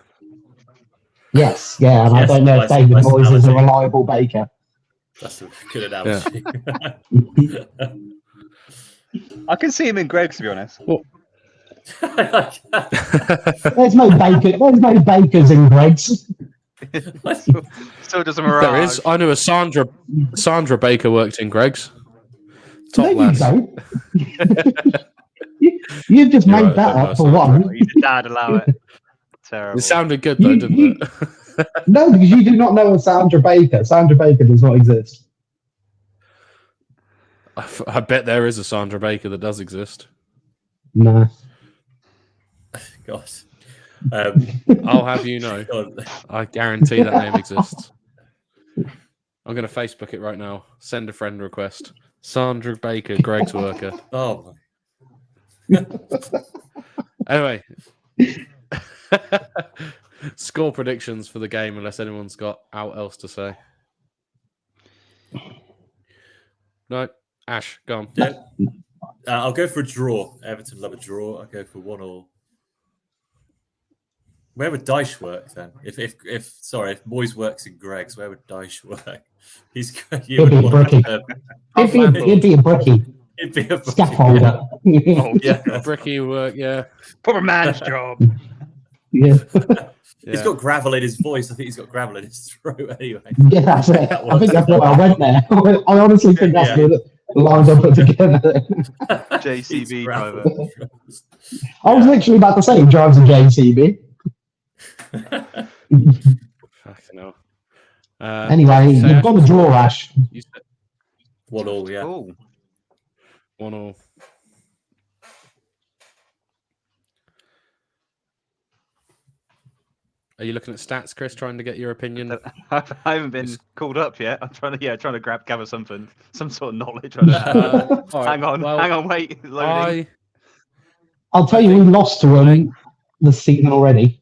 Speaker 3: yes, yeah. And I
Speaker 2: Yes,
Speaker 3: don't know if
Speaker 2: nice
Speaker 3: David Moyes is a
Speaker 2: analogy.
Speaker 3: reliable baker.
Speaker 2: That's a good analogy.
Speaker 4: I can see him in Greg, to be honest.
Speaker 3: There's no baker. There's no bakers in Greg's.
Speaker 4: Still does a mirage.
Speaker 1: There is. I knew a Sandra Baker worked in Greg's.
Speaker 3: No,
Speaker 1: Top
Speaker 3: you
Speaker 1: lads.
Speaker 3: don't. You've just
Speaker 1: You're
Speaker 3: made
Speaker 1: right,
Speaker 3: that
Speaker 1: don't
Speaker 3: up
Speaker 1: know,
Speaker 3: for
Speaker 1: Sandra.
Speaker 3: one.
Speaker 4: You did dad allow it. Terrible.
Speaker 1: It sounded good though,
Speaker 3: You-
Speaker 1: didn't
Speaker 3: you-
Speaker 1: it?
Speaker 3: No, because you do not know a Sandra Baker. Sandra Baker does not exist.
Speaker 1: I bet there is a Sandra Baker that does exist.
Speaker 3: No.
Speaker 2: God.
Speaker 1: I'll have you know.
Speaker 2: God.
Speaker 1: I guarantee that name exists. I'm going to Facebook it right now. Send a friend request. Sandra Baker, Greg's worker.
Speaker 2: Oh,
Speaker 1: Anyway. Score predictions for the game, unless anyone's got else to say. No. Ash, go on.
Speaker 2: yeah. I'll go for a draw. Everton love a draw. I'll go for 1-1. Where would Dyche work then? If Moyes works in Greg's, where would Dyche work? He's you
Speaker 3: He'd be
Speaker 2: would want
Speaker 3: Brookie. It'd be a brickie.
Speaker 2: It'd be a
Speaker 3: Scaffolder.
Speaker 4: Oh,
Speaker 2: Yeah.
Speaker 1: Bricky work, yeah.
Speaker 4: proper man's job.
Speaker 3: Yeah.
Speaker 2: He's got gravel in his voice. I think he's got gravel in his throat anyway.
Speaker 3: Yeah, that's it. I think that's where I went there. I honestly think that's
Speaker 2: Yeah.
Speaker 3: the lines I put together.
Speaker 4: JCB
Speaker 2: It's gravel.
Speaker 4: driver.
Speaker 3: I was literally about to say he drives a JCB.
Speaker 1: Fucking hell.
Speaker 3: Anyway,
Speaker 1: so
Speaker 3: you've got a draw, Ash.
Speaker 1: You said
Speaker 2: 1-1, yeah.
Speaker 4: Oh,
Speaker 1: 1-1. Are you looking at stats, Chris, trying to get your opinion?
Speaker 4: I haven't been called up et. I'm trying to gather something, some sort of knowledge. I don't know.
Speaker 1: All right,
Speaker 4: hang on, wait. Loading.
Speaker 3: I'll tell you, we lost to them this season already.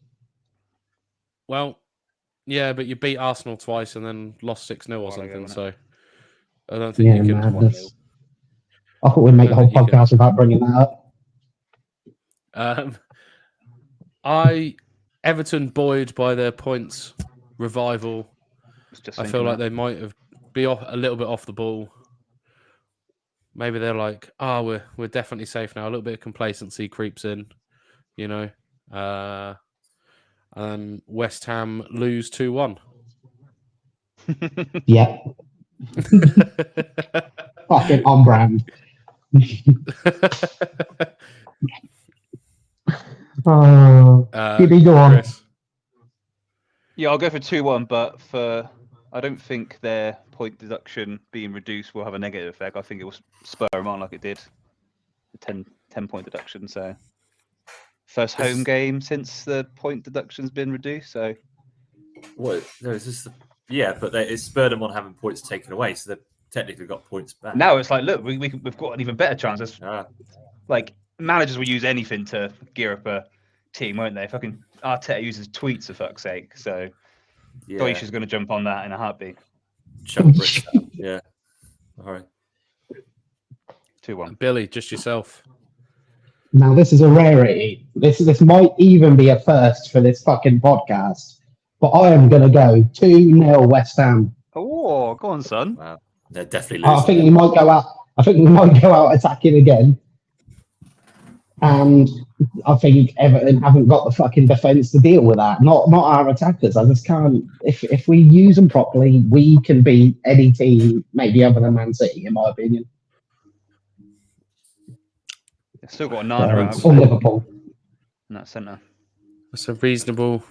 Speaker 1: Yeah, but you beat Arsenal twice and then lost 6-0 or something.
Speaker 4: wasn't
Speaker 1: So I don't think you can.
Speaker 3: Madness. I thought we'd make a whole podcast without bringing that
Speaker 1: up. Everton buoyed by their points revival. I feel like they might have be off a little bit off the ball. Maybe they're like, we're definitely safe now. A little bit of complacency creeps in, you know. And West Ham lose 2-1.
Speaker 3: Yeah. Fucking on brand. Gibby, go on.
Speaker 1: Chris.
Speaker 4: Yeah, I'll go for 2-1, but I don't think their point deduction being reduced will have a negative effect. I think it will spur them on like it did. The 10-point deduction. So first home game since the point deduction's been reduced. So
Speaker 2: What? No, is this? Yeah, but it spurred them on having points taken away, so they've technically got points back.
Speaker 4: now it's like, look, we've got an even better chance. Like managers will use anything to gear up a team, won't they? Fucking Arteta uses tweets, for fuck's sake. So
Speaker 2: Yeah.
Speaker 4: Deutsch going to jump on that in a heartbeat.
Speaker 2: Chuck bricks down. Yeah. All right.
Speaker 4: 2-1.
Speaker 1: Billy, just yourself.
Speaker 3: Now, this is a rarity. This might even be a first for this fucking podcast. But I am going to go 2-0 West Ham.
Speaker 4: Oh, go on, son.
Speaker 2: Wow. They're definitely
Speaker 3: I
Speaker 2: losing.
Speaker 3: think we might go out. I think we might go out attacking again. And I think Everton haven't got the fucking defence to deal with that. Not our attackers. I just can't. If we use them properly, we can beat any team, maybe other than Man City, in my opinion.
Speaker 4: They've still got Nana out
Speaker 3: Or Liverpool.
Speaker 4: in that centre.
Speaker 1: That's a reasonable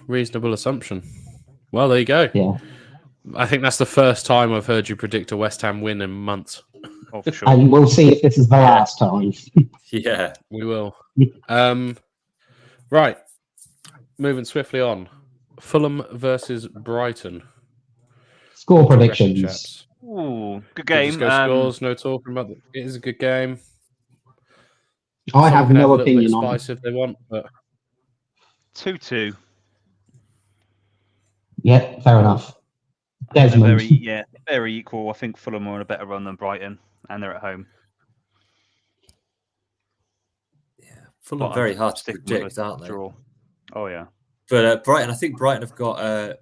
Speaker 1: assumption. Well, there you go.
Speaker 3: Yeah.
Speaker 1: I think that's the first time I've heard you predict a West Ham win in months.
Speaker 4: Oh, for sure.
Speaker 3: And we'll see if this is the last time.
Speaker 2: Yeah.
Speaker 1: We will. Right. Moving swiftly on. Fulham versus Brighton.
Speaker 3: Score
Speaker 1: What do you reckon,
Speaker 3: predictions.
Speaker 1: chaps?
Speaker 4: Ooh, good
Speaker 1: We'll
Speaker 4: game.
Speaker 1: just go scores, no talking about it. It is a good game.
Speaker 3: I have
Speaker 1: Some can
Speaker 3: no
Speaker 1: a little bit
Speaker 3: opinion on it.
Speaker 1: spice if they want, but
Speaker 4: 2-2.
Speaker 3: Yeah, fair enough.
Speaker 4: They're
Speaker 3: Desmond.
Speaker 4: very equal. I think Fulham are on a better run than Brighton, and they're at home.
Speaker 2: Fulham
Speaker 4: But
Speaker 2: very
Speaker 4: I'm
Speaker 2: hard to
Speaker 4: sticking with
Speaker 2: predict,
Speaker 4: a
Speaker 2: aren't they?
Speaker 4: Draw. Oh yeah.
Speaker 2: But Brighton, I think Brighton have got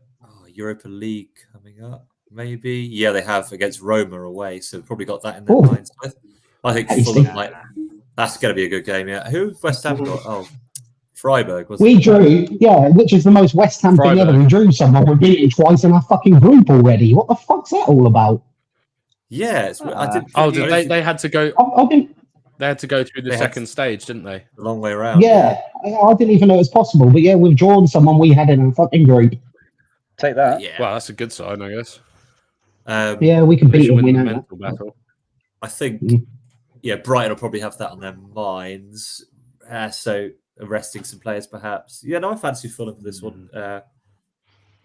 Speaker 2: Europa League coming up. Maybe. Yeah, they have against Roma away, so they've probably got that in their
Speaker 3: Ooh.
Speaker 2: minds. I think
Speaker 3: Tasty.
Speaker 2: Fulham that's going to be a good game. Yeah. Who West Ham got? Oh, Freiburg.
Speaker 3: We drew, which is the most West Ham thing ever. We drew someone. We're beaten twice in our fucking group already. What the fuck's that all about?
Speaker 2: Yeah. I didn't.
Speaker 1: oh,
Speaker 2: think
Speaker 1: they had to go.
Speaker 3: I didn't.
Speaker 1: They had to go through the
Speaker 2: They had
Speaker 1: second stage, didn't they?
Speaker 2: a long way around.
Speaker 3: Yeah, I didn't even know it was possible. But yeah, we've drawn someone we had in our fucking group.
Speaker 4: Take that.
Speaker 2: Yeah.
Speaker 1: Well, that's a good sign, I guess.
Speaker 3: Yeah, we can
Speaker 1: They
Speaker 3: beat
Speaker 1: should
Speaker 3: them. We
Speaker 1: win the
Speaker 3: know
Speaker 1: mental
Speaker 3: that.
Speaker 1: battle.
Speaker 2: I think.
Speaker 3: Mm.
Speaker 2: Yeah, Brighton will probably have that on their minds. So arresting some players, perhaps. Yeah, no, I fancy Fulham for this one.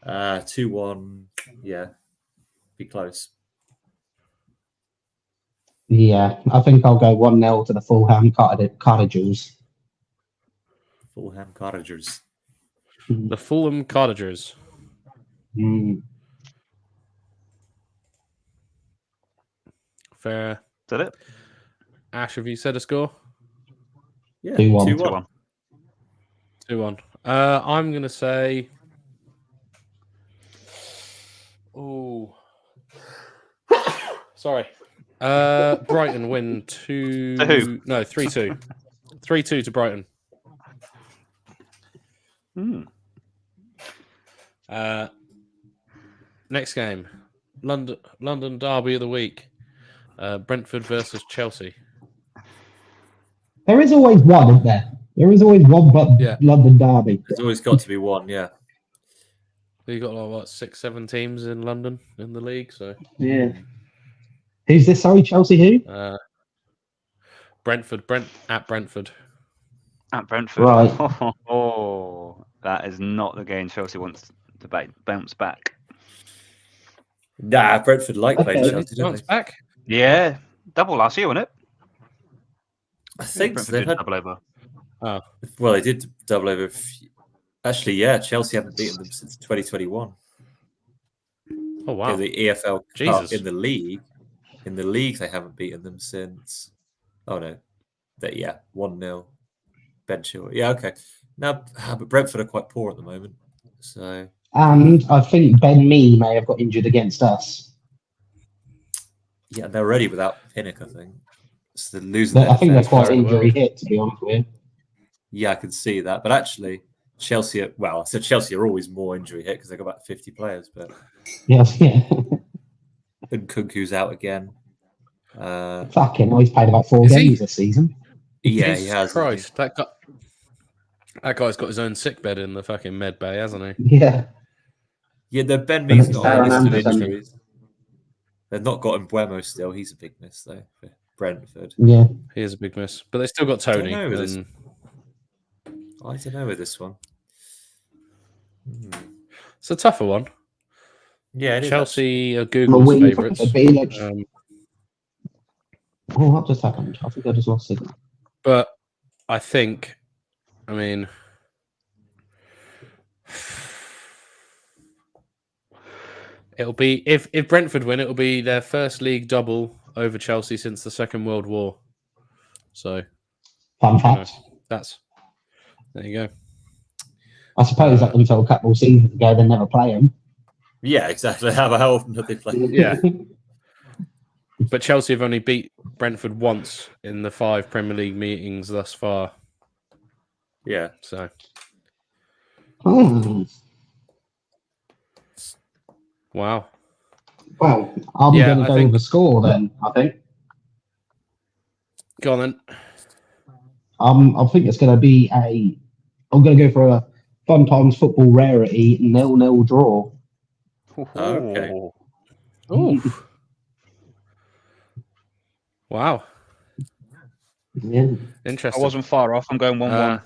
Speaker 2: 2-1. Yeah, be close.
Speaker 3: Yeah, I think I'll go 1-0 to the Fulham Cottagers.
Speaker 2: Fulham Cottagers.
Speaker 1: The Fulham Cottagers.
Speaker 3: Mm.
Speaker 1: Fair.
Speaker 4: Is that it?
Speaker 1: Ash, have you said a score?
Speaker 2: Yeah,
Speaker 3: 2-1.
Speaker 2: 2-1.
Speaker 1: 2-1. I'm going to say... Oh. Sorry. Brighton win 2...
Speaker 4: To who?
Speaker 1: No, 3-2. 3-2 to Brighton. Next game. London Derby of the Week. Brentford versus Chelsea.
Speaker 3: There is always one, isn't there? There is always one
Speaker 1: Yeah.
Speaker 3: London derby.
Speaker 2: There's always got to be one, yeah.
Speaker 1: You got like what 6-7 teams in London in the league. So
Speaker 3: Yeah. Who's this? Sorry, Chelsea. Who?
Speaker 1: Brentford, at Brentford.
Speaker 4: At Brentford.
Speaker 3: Right.
Speaker 4: Oh, that is not the game Chelsea wants to bounce back.
Speaker 2: Nah, Brentford like playing
Speaker 3: Okay.
Speaker 2: Chelsea, don't
Speaker 1: Bounce
Speaker 2: they?
Speaker 1: back.
Speaker 4: Yeah, double last year, wasn't it?
Speaker 2: I think
Speaker 4: Brentford
Speaker 2: they've
Speaker 4: did
Speaker 2: had.
Speaker 4: double over.
Speaker 1: Oh,
Speaker 2: Well, they did double over. Actually, yeah, Chelsea haven't beaten them since 2021.
Speaker 1: oh wow.
Speaker 2: The EFL Cup
Speaker 1: Jesus.
Speaker 2: in the league. In the league, they haven't beaten them since. Oh no, 1-0. Ben Chilwell. Yeah, okay. Now, but Brentford are quite poor at the moment, so
Speaker 3: And I think Ben Mee may have got injured against us.
Speaker 2: yeah, they're already without Pinnock. I think so they're losing.
Speaker 3: I think they're
Speaker 2: defence
Speaker 3: quite
Speaker 2: very well.
Speaker 3: injury hit, to be honest with you.
Speaker 2: Yeah, I can see that. But actually, Chelsea. I said Chelsea are always more injury hit because they've got about 50 players. But
Speaker 3: Yes, yeah.
Speaker 2: and Kunku's out again.
Speaker 3: Fucking hell, he's played about 4
Speaker 1: Is he?
Speaker 3: games this season.
Speaker 2: Yeah,
Speaker 1: Jesus
Speaker 2: he has.
Speaker 1: Christ, that guy's got his own sick bed in the fucking med bay, hasn't he?
Speaker 3: Yeah.
Speaker 2: Yeah, the Ben Mee's
Speaker 3: it's
Speaker 2: got a
Speaker 3: Aaron
Speaker 2: list of
Speaker 3: Anderson.
Speaker 2: injuries. They've not got Mbuemo still. He's a big miss though for Brentford.
Speaker 3: Yeah.
Speaker 1: He is a big miss, but they still got Tony.
Speaker 2: know with this-
Speaker 1: And
Speaker 2: I don't know with this one.
Speaker 1: it's a tougher one.
Speaker 2: Yeah, it is
Speaker 1: Chelsea are
Speaker 3: I'm a
Speaker 1: Google's
Speaker 3: wing
Speaker 1: favourites.
Speaker 3: for Felix.
Speaker 1: Um,
Speaker 3: What just happened? I think I just lost signal.
Speaker 1: but I think, I mean, it'll be if Brentford win, it'll be their first league double over Chelsea since the Second World War. So
Speaker 3: Fun
Speaker 1: you know,
Speaker 3: fact.
Speaker 1: there you go.
Speaker 3: I suppose up until a couple of seasons ago, they never play him.
Speaker 2: Yeah, exactly. How often have they played?
Speaker 1: Yeah. But Chelsea have only beat Brentford once in the 5 Premier League meetings thus far.
Speaker 2: Yeah.
Speaker 1: So
Speaker 3: Hmm.
Speaker 1: wow.
Speaker 3: Well, I'm
Speaker 1: Yeah,
Speaker 3: going to
Speaker 1: I
Speaker 3: go
Speaker 1: think-
Speaker 3: with the score then, I think.
Speaker 1: Go on then.
Speaker 3: I think it's going to be I'm going to go for a Fun Times Football Rarity 0-0 draw.
Speaker 2: Okay.
Speaker 1: Ooh. Wow.
Speaker 3: Yeah.
Speaker 4: I
Speaker 1: Interesting.
Speaker 4: wasn't far off. I'm going 1-1.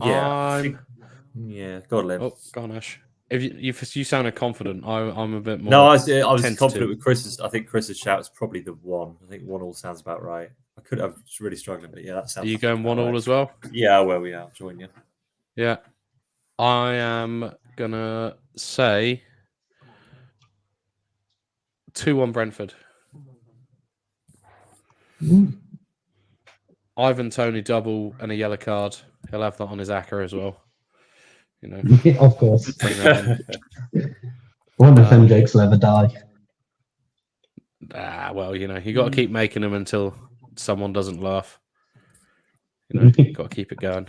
Speaker 2: Yeah. I
Speaker 1: I'm-
Speaker 2: think- yeah. Go on, Liam.
Speaker 1: Oh, go on, Ash. If you sounded confident, I'm a bit more.
Speaker 2: No, I was
Speaker 1: tentative.
Speaker 2: confident with Chris's. I think Chris's shout is probably the 1. I think 1-1 sounds about right. I was really struggling, but yeah, that sounds.
Speaker 1: Are you going
Speaker 2: about
Speaker 1: 1-1
Speaker 2: right.
Speaker 1: as well?
Speaker 2: Yeah, well, we are. I'll join you.
Speaker 1: Yeah. I am gonna say 2-1 Brentford. Ivan Toney double and a yellow card. He'll have that on his ACCA as well. You know,
Speaker 3: Of course.
Speaker 1: bring that in.
Speaker 3: Wonder if them jokes will ever die.
Speaker 1: Well, you know, you got to keep making them until someone doesn't laugh. You know, you got to keep it going.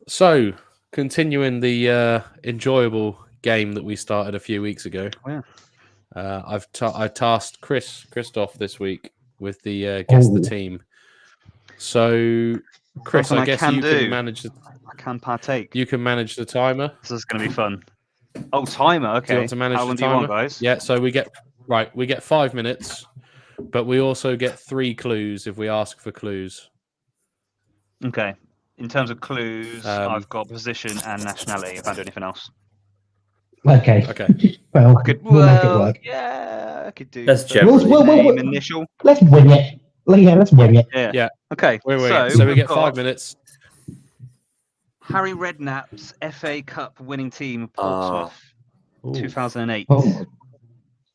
Speaker 1: So, continuing the enjoyable game that we started a few weeks ago.
Speaker 4: Oh, yeah.
Speaker 1: I tasked Christoph this week with the guess the
Speaker 3: Oh.
Speaker 1: team. So, Chris,
Speaker 4: Something
Speaker 1: I guess
Speaker 4: can
Speaker 1: you
Speaker 4: do.
Speaker 1: can manage the
Speaker 4: I can partake.
Speaker 1: manage the timer.
Speaker 4: This is going to be fun. Oh, timer. Okay.
Speaker 1: Do you want to manage
Speaker 4: How
Speaker 1: the
Speaker 4: long do you
Speaker 1: timer?
Speaker 4: want, guys?
Speaker 1: Yeah, so we get 5 minutes, but we also get 3 clues if we ask for clues.
Speaker 4: Okay. In terms of clues,
Speaker 1: Um,
Speaker 4: I've got position and nationality. I can't do anything else.
Speaker 3: Okay.
Speaker 1: Okay.
Speaker 3: Well,
Speaker 4: I could,
Speaker 3: we'll make it work.
Speaker 4: yeah, I could do.
Speaker 2: That's
Speaker 4: the
Speaker 2: generally-
Speaker 4: name, initial.
Speaker 3: Let's wing it. Yeah, let's wing it.
Speaker 4: Yeah.
Speaker 1: Yeah.
Speaker 4: Okay.
Speaker 1: Wait.
Speaker 4: So,
Speaker 1: So we
Speaker 4: we've
Speaker 1: get
Speaker 4: got
Speaker 1: 5 minutes.
Speaker 4: Harry Redknapp's FA Cup winning team,
Speaker 2: Ah.
Speaker 4: Portsmouth, 2008.
Speaker 3: Oh,
Speaker 2: That's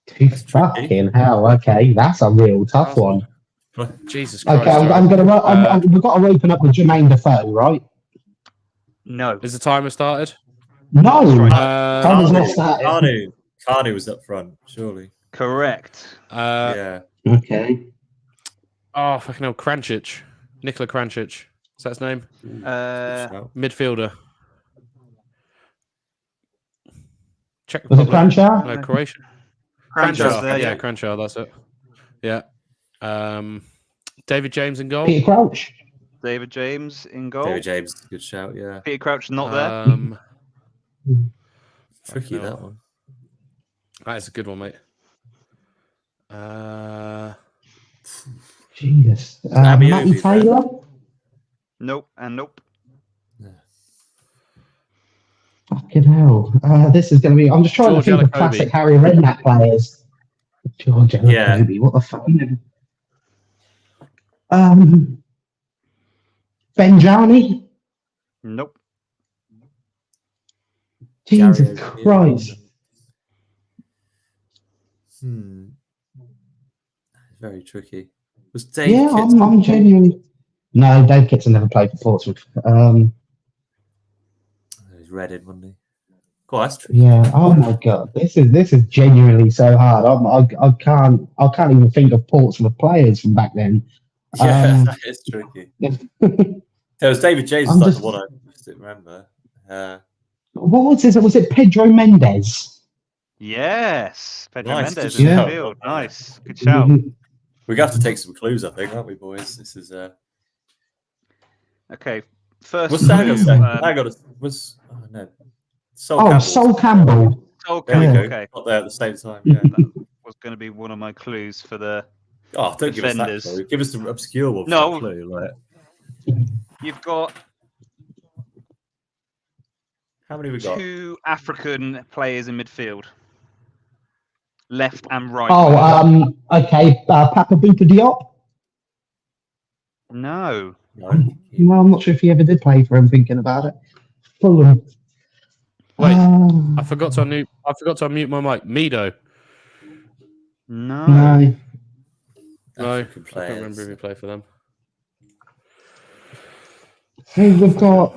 Speaker 2: tricky.
Speaker 3: fucking hell. Okay, that's a real tough one.
Speaker 1: Jesus Christ.
Speaker 3: Okay, I'm gonna. We've got to open up with Jermaine Defoe, right?
Speaker 4: No.
Speaker 1: Is the timer started?
Speaker 3: No,
Speaker 1: Uh,
Speaker 3: timer's not started.
Speaker 2: Kanu was up front, surely.
Speaker 4: Correct.
Speaker 2: Yeah.
Speaker 3: Okay.
Speaker 1: Oh, fucking hell. Krančić. Nikola Krančić. Is that his name?
Speaker 2: Shout.
Speaker 1: Midfielder. Czech
Speaker 3: Was it
Speaker 1: Republic.
Speaker 3: Cranchar?
Speaker 1: No, Croatian.
Speaker 4: Cranchard's there,
Speaker 1: Yeah,
Speaker 4: yeah.
Speaker 1: Cranchar, that's it. Yeah. David James in goal.
Speaker 3: Peter Crouch?
Speaker 4: David James in goal.
Speaker 2: David James, good shout. Yeah,
Speaker 4: Peter Crouch not there.
Speaker 2: tricky
Speaker 1: no.
Speaker 2: that one.
Speaker 1: That is a good one, mate.
Speaker 3: Jesus.
Speaker 2: Abby
Speaker 3: Matty
Speaker 2: Obi there.
Speaker 3: Taylor?
Speaker 4: Nope and nope.
Speaker 3: Fucking hell. This is going to be. I'm just trying
Speaker 1: George
Speaker 3: to think of
Speaker 1: Elokobi.
Speaker 3: classic Harry Redknapp players. George
Speaker 2: Yeah.
Speaker 3: Elokobi, what the fuck? Benjani?
Speaker 4: Nope.
Speaker 3: Jesus
Speaker 2: Gary O'Neill.
Speaker 3: Christ.
Speaker 2: Very tricky. Was Dave
Speaker 3: Yeah,
Speaker 2: Kitson?
Speaker 3: I'm genuinely. No, Dave Kitson never played for Portsmouth.
Speaker 2: He's Reading, wasn't he? God, that's tricky.
Speaker 3: Yeah. Oh my god, this is genuinely so hard. I can't even think of Portsmouth players from back then.
Speaker 2: Yeah, that is tricky. There was David James,
Speaker 3: I'm
Speaker 2: like
Speaker 3: just-
Speaker 2: the one I just didn't remember.
Speaker 3: What was his? Was it Pedro Mendes?
Speaker 4: Yes, Pedro
Speaker 2: Nice,
Speaker 4: Mendes
Speaker 2: good
Speaker 4: in
Speaker 3: shout.
Speaker 4: the field. Nice, good shout.
Speaker 2: We're gonna have to take some clues, I think, aren't we, boys? This is
Speaker 4: Okay, first.
Speaker 2: was hang on a
Speaker 4: clue,
Speaker 2: second. Hang on, was no. Sol Campbell.
Speaker 3: Sol Campbell.
Speaker 4: Sol
Speaker 2: There we
Speaker 4: Campbell,
Speaker 2: go.
Speaker 4: okay,
Speaker 2: Not there at the same time. Yeah.
Speaker 4: that was going to be one of my clues for the.
Speaker 2: Oh, don't give us
Speaker 4: Defenders.
Speaker 2: that. Clue. Give us the obscure one. For
Speaker 4: No.
Speaker 2: a clue. Like,
Speaker 4: You've got
Speaker 2: how many we got?
Speaker 4: 2 African players in midfield, left and right.
Speaker 3: Oh, okay. Papa Boupa Diop.
Speaker 4: No,
Speaker 2: No.
Speaker 3: No, I'm not sure if he ever did play for him. Thinking about it, Fulham.
Speaker 1: Wait,
Speaker 3: Um,
Speaker 1: I forgot to unmute my mic. Mido.
Speaker 4: no.
Speaker 3: no.
Speaker 1: No, I
Speaker 2: African
Speaker 1: can't remember if he played for them.
Speaker 3: Hey, we've got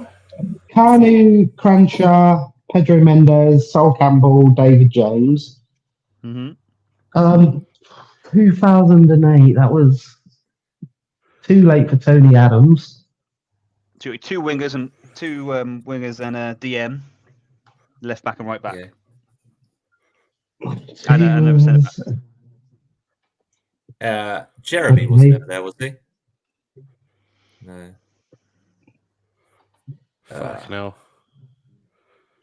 Speaker 3: Kanu, Cranshaw, Pedro Mendes, Sol Campbell, David James.
Speaker 4: hmm
Speaker 3: 2008. That was too late for Tony Adams.
Speaker 4: Two wingers and a DM, left back and right back.
Speaker 2: Yeah.
Speaker 4: And a centre
Speaker 2: Jeremy
Speaker 3: Okay.
Speaker 2: wasn't ever there, was he? No.
Speaker 1: Fuck no.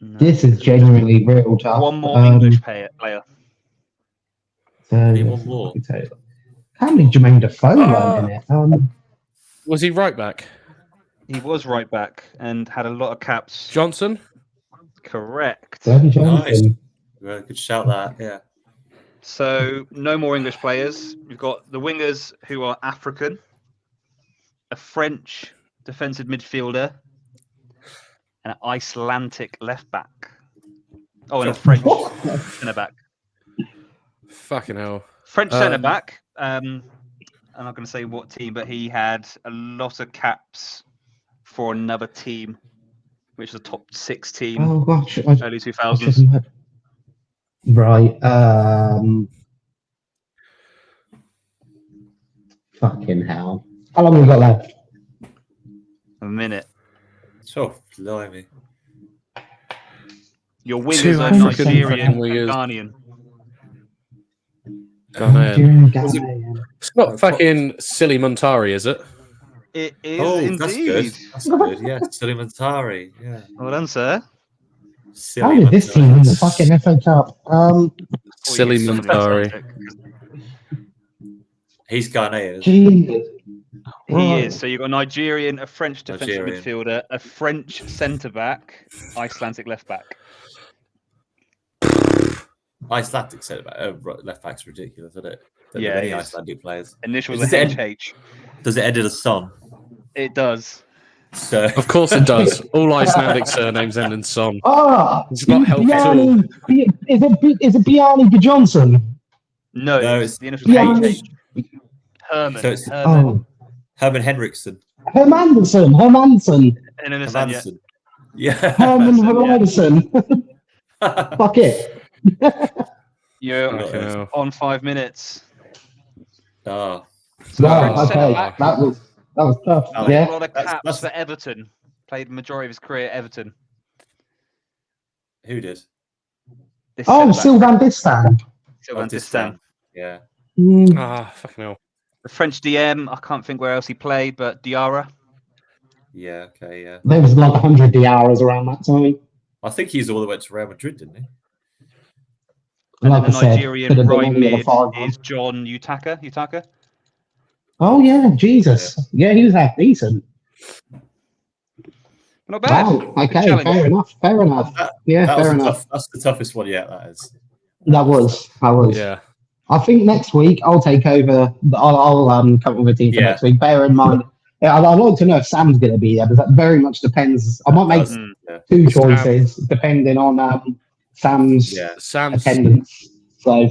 Speaker 4: No.
Speaker 3: This is genuinely real tough.
Speaker 4: One more English player.
Speaker 2: Need one more.
Speaker 3: How many Jermaine Defoe weren't in it?
Speaker 1: Was he right back?
Speaker 4: He was right back and had a lot of caps.
Speaker 1: Johnson?
Speaker 4: Correct.
Speaker 3: David Johnson.
Speaker 2: Well, good shout that. Yeah.
Speaker 4: So no more English players. We've got the wingers who are African, a French defensive midfielder, and an Icelandic left back. Oh, and a French centre back.
Speaker 1: Fucking hell.
Speaker 4: French centre back. I'm not going to say what team, but he had a lot of caps for another team, which is a top 6 team,
Speaker 3: Oh gosh,
Speaker 4: early 2000s.
Speaker 3: shouldn't have- Right. Fucking hell. How long have we got left?
Speaker 4: A minute.
Speaker 2: Oh, blimey.
Speaker 4: Your
Speaker 1: 2
Speaker 4: wingers are
Speaker 1: African
Speaker 4: Nigerian and
Speaker 1: wingers.
Speaker 4: Ghanaian.
Speaker 1: Ghanaian.
Speaker 3: Ghanaian.
Speaker 1: It's not fucking silly Montari, is it?
Speaker 4: It is
Speaker 2: Oh,
Speaker 4: indeed.
Speaker 2: that's good. That's good. Yeah, Silly Montari. Yeah.
Speaker 4: Well done, sir.
Speaker 3: How
Speaker 2: Silly
Speaker 3: did this team win the
Speaker 2: Montari.
Speaker 3: fucking FA Cup?
Speaker 1: Silly
Speaker 4: Yes,
Speaker 1: Montari.
Speaker 2: He's Ghanaian.
Speaker 3: Jesus.
Speaker 4: He
Speaker 3: Right.
Speaker 4: is. So you've got a Nigerian, a French defensive
Speaker 2: Nigerian.
Speaker 4: midfielder, a French centre back, Icelandic left back.
Speaker 2: Icelandic centre back. Left back's ridiculous, isn't it? Don't
Speaker 4: Yeah,
Speaker 2: have any
Speaker 4: it is.
Speaker 2: Icelandic players.
Speaker 4: Initials
Speaker 2: Does
Speaker 4: are
Speaker 2: it end-
Speaker 4: HH.
Speaker 2: Does it end in a son?
Speaker 4: It does.
Speaker 2: So
Speaker 1: Of course it does. All Icelandic surnames end in son.
Speaker 3: It's
Speaker 1: not helpful at all.
Speaker 3: Is it Bjarni Johnson?
Speaker 4: No,
Speaker 2: No,
Speaker 4: it's
Speaker 2: it's
Speaker 4: the initials
Speaker 3: Bjarni.
Speaker 4: HH. Herman.
Speaker 2: So it's-
Speaker 4: Herman.
Speaker 3: Oh,
Speaker 2: Herman Henriksen.
Speaker 3: Hermanson.
Speaker 4: And then it's yeah.
Speaker 2: Hermanson. Yeah.
Speaker 3: Herman
Speaker 4: Hermanson, yeah.
Speaker 3: Hermanson. Fuck it.
Speaker 4: You're
Speaker 1: Fucking hell.
Speaker 4: on 5 minutes.
Speaker 2: Ah,
Speaker 4: So
Speaker 3: Wow,
Speaker 4: French
Speaker 3: okay.
Speaker 4: centre-back,
Speaker 3: That was tough.
Speaker 2: Oh,
Speaker 4: played a
Speaker 3: Yeah.
Speaker 4: lot of
Speaker 2: That's-
Speaker 4: caps
Speaker 2: that's-
Speaker 4: for Everton. Played the majority of his career at Everton.
Speaker 2: who did?
Speaker 4: This
Speaker 3: Oh,
Speaker 4: centre-back,
Speaker 3: Sylvain Distan.
Speaker 4: Sylvain
Speaker 2: Distin.
Speaker 4: Distin.
Speaker 2: Yeah.
Speaker 3: Mm,
Speaker 1: Ah, fucking hell.
Speaker 4: The French DM, I can't think where else he played, but Diarra.
Speaker 2: Yeah, okay, yeah.
Speaker 3: There was like 100 Diarras around that time.
Speaker 2: I think he's the one that went to Real Madrid, didn't he?
Speaker 4: And
Speaker 3: Like
Speaker 4: then the
Speaker 3: I said,
Speaker 4: Nigerian
Speaker 3: could have been
Speaker 4: right
Speaker 3: any other
Speaker 4: mid
Speaker 3: five.
Speaker 4: is John Utaka.
Speaker 3: Oh yeah, Jesus. Yeah, he was half decent.
Speaker 4: Not bad.
Speaker 3: Wow.
Speaker 4: Good
Speaker 3: Okay,
Speaker 4: challenge.
Speaker 3: fair enough. Fair enough. Yeah,
Speaker 2: That was
Speaker 3: fair
Speaker 2: the
Speaker 3: enough.
Speaker 2: that's the toughest one yet. That is.
Speaker 3: That was.
Speaker 1: Yeah.
Speaker 3: I think next week I'll take over. I'll come up with a team for
Speaker 2: Yeah.
Speaker 3: next week. Bear in mind, I'd like to know if Sam's going to be there, because that very much depends. I might make
Speaker 2: Yeah.
Speaker 3: two choices depending on Sam's
Speaker 2: Yeah.
Speaker 1: Sam's
Speaker 3: attendance. So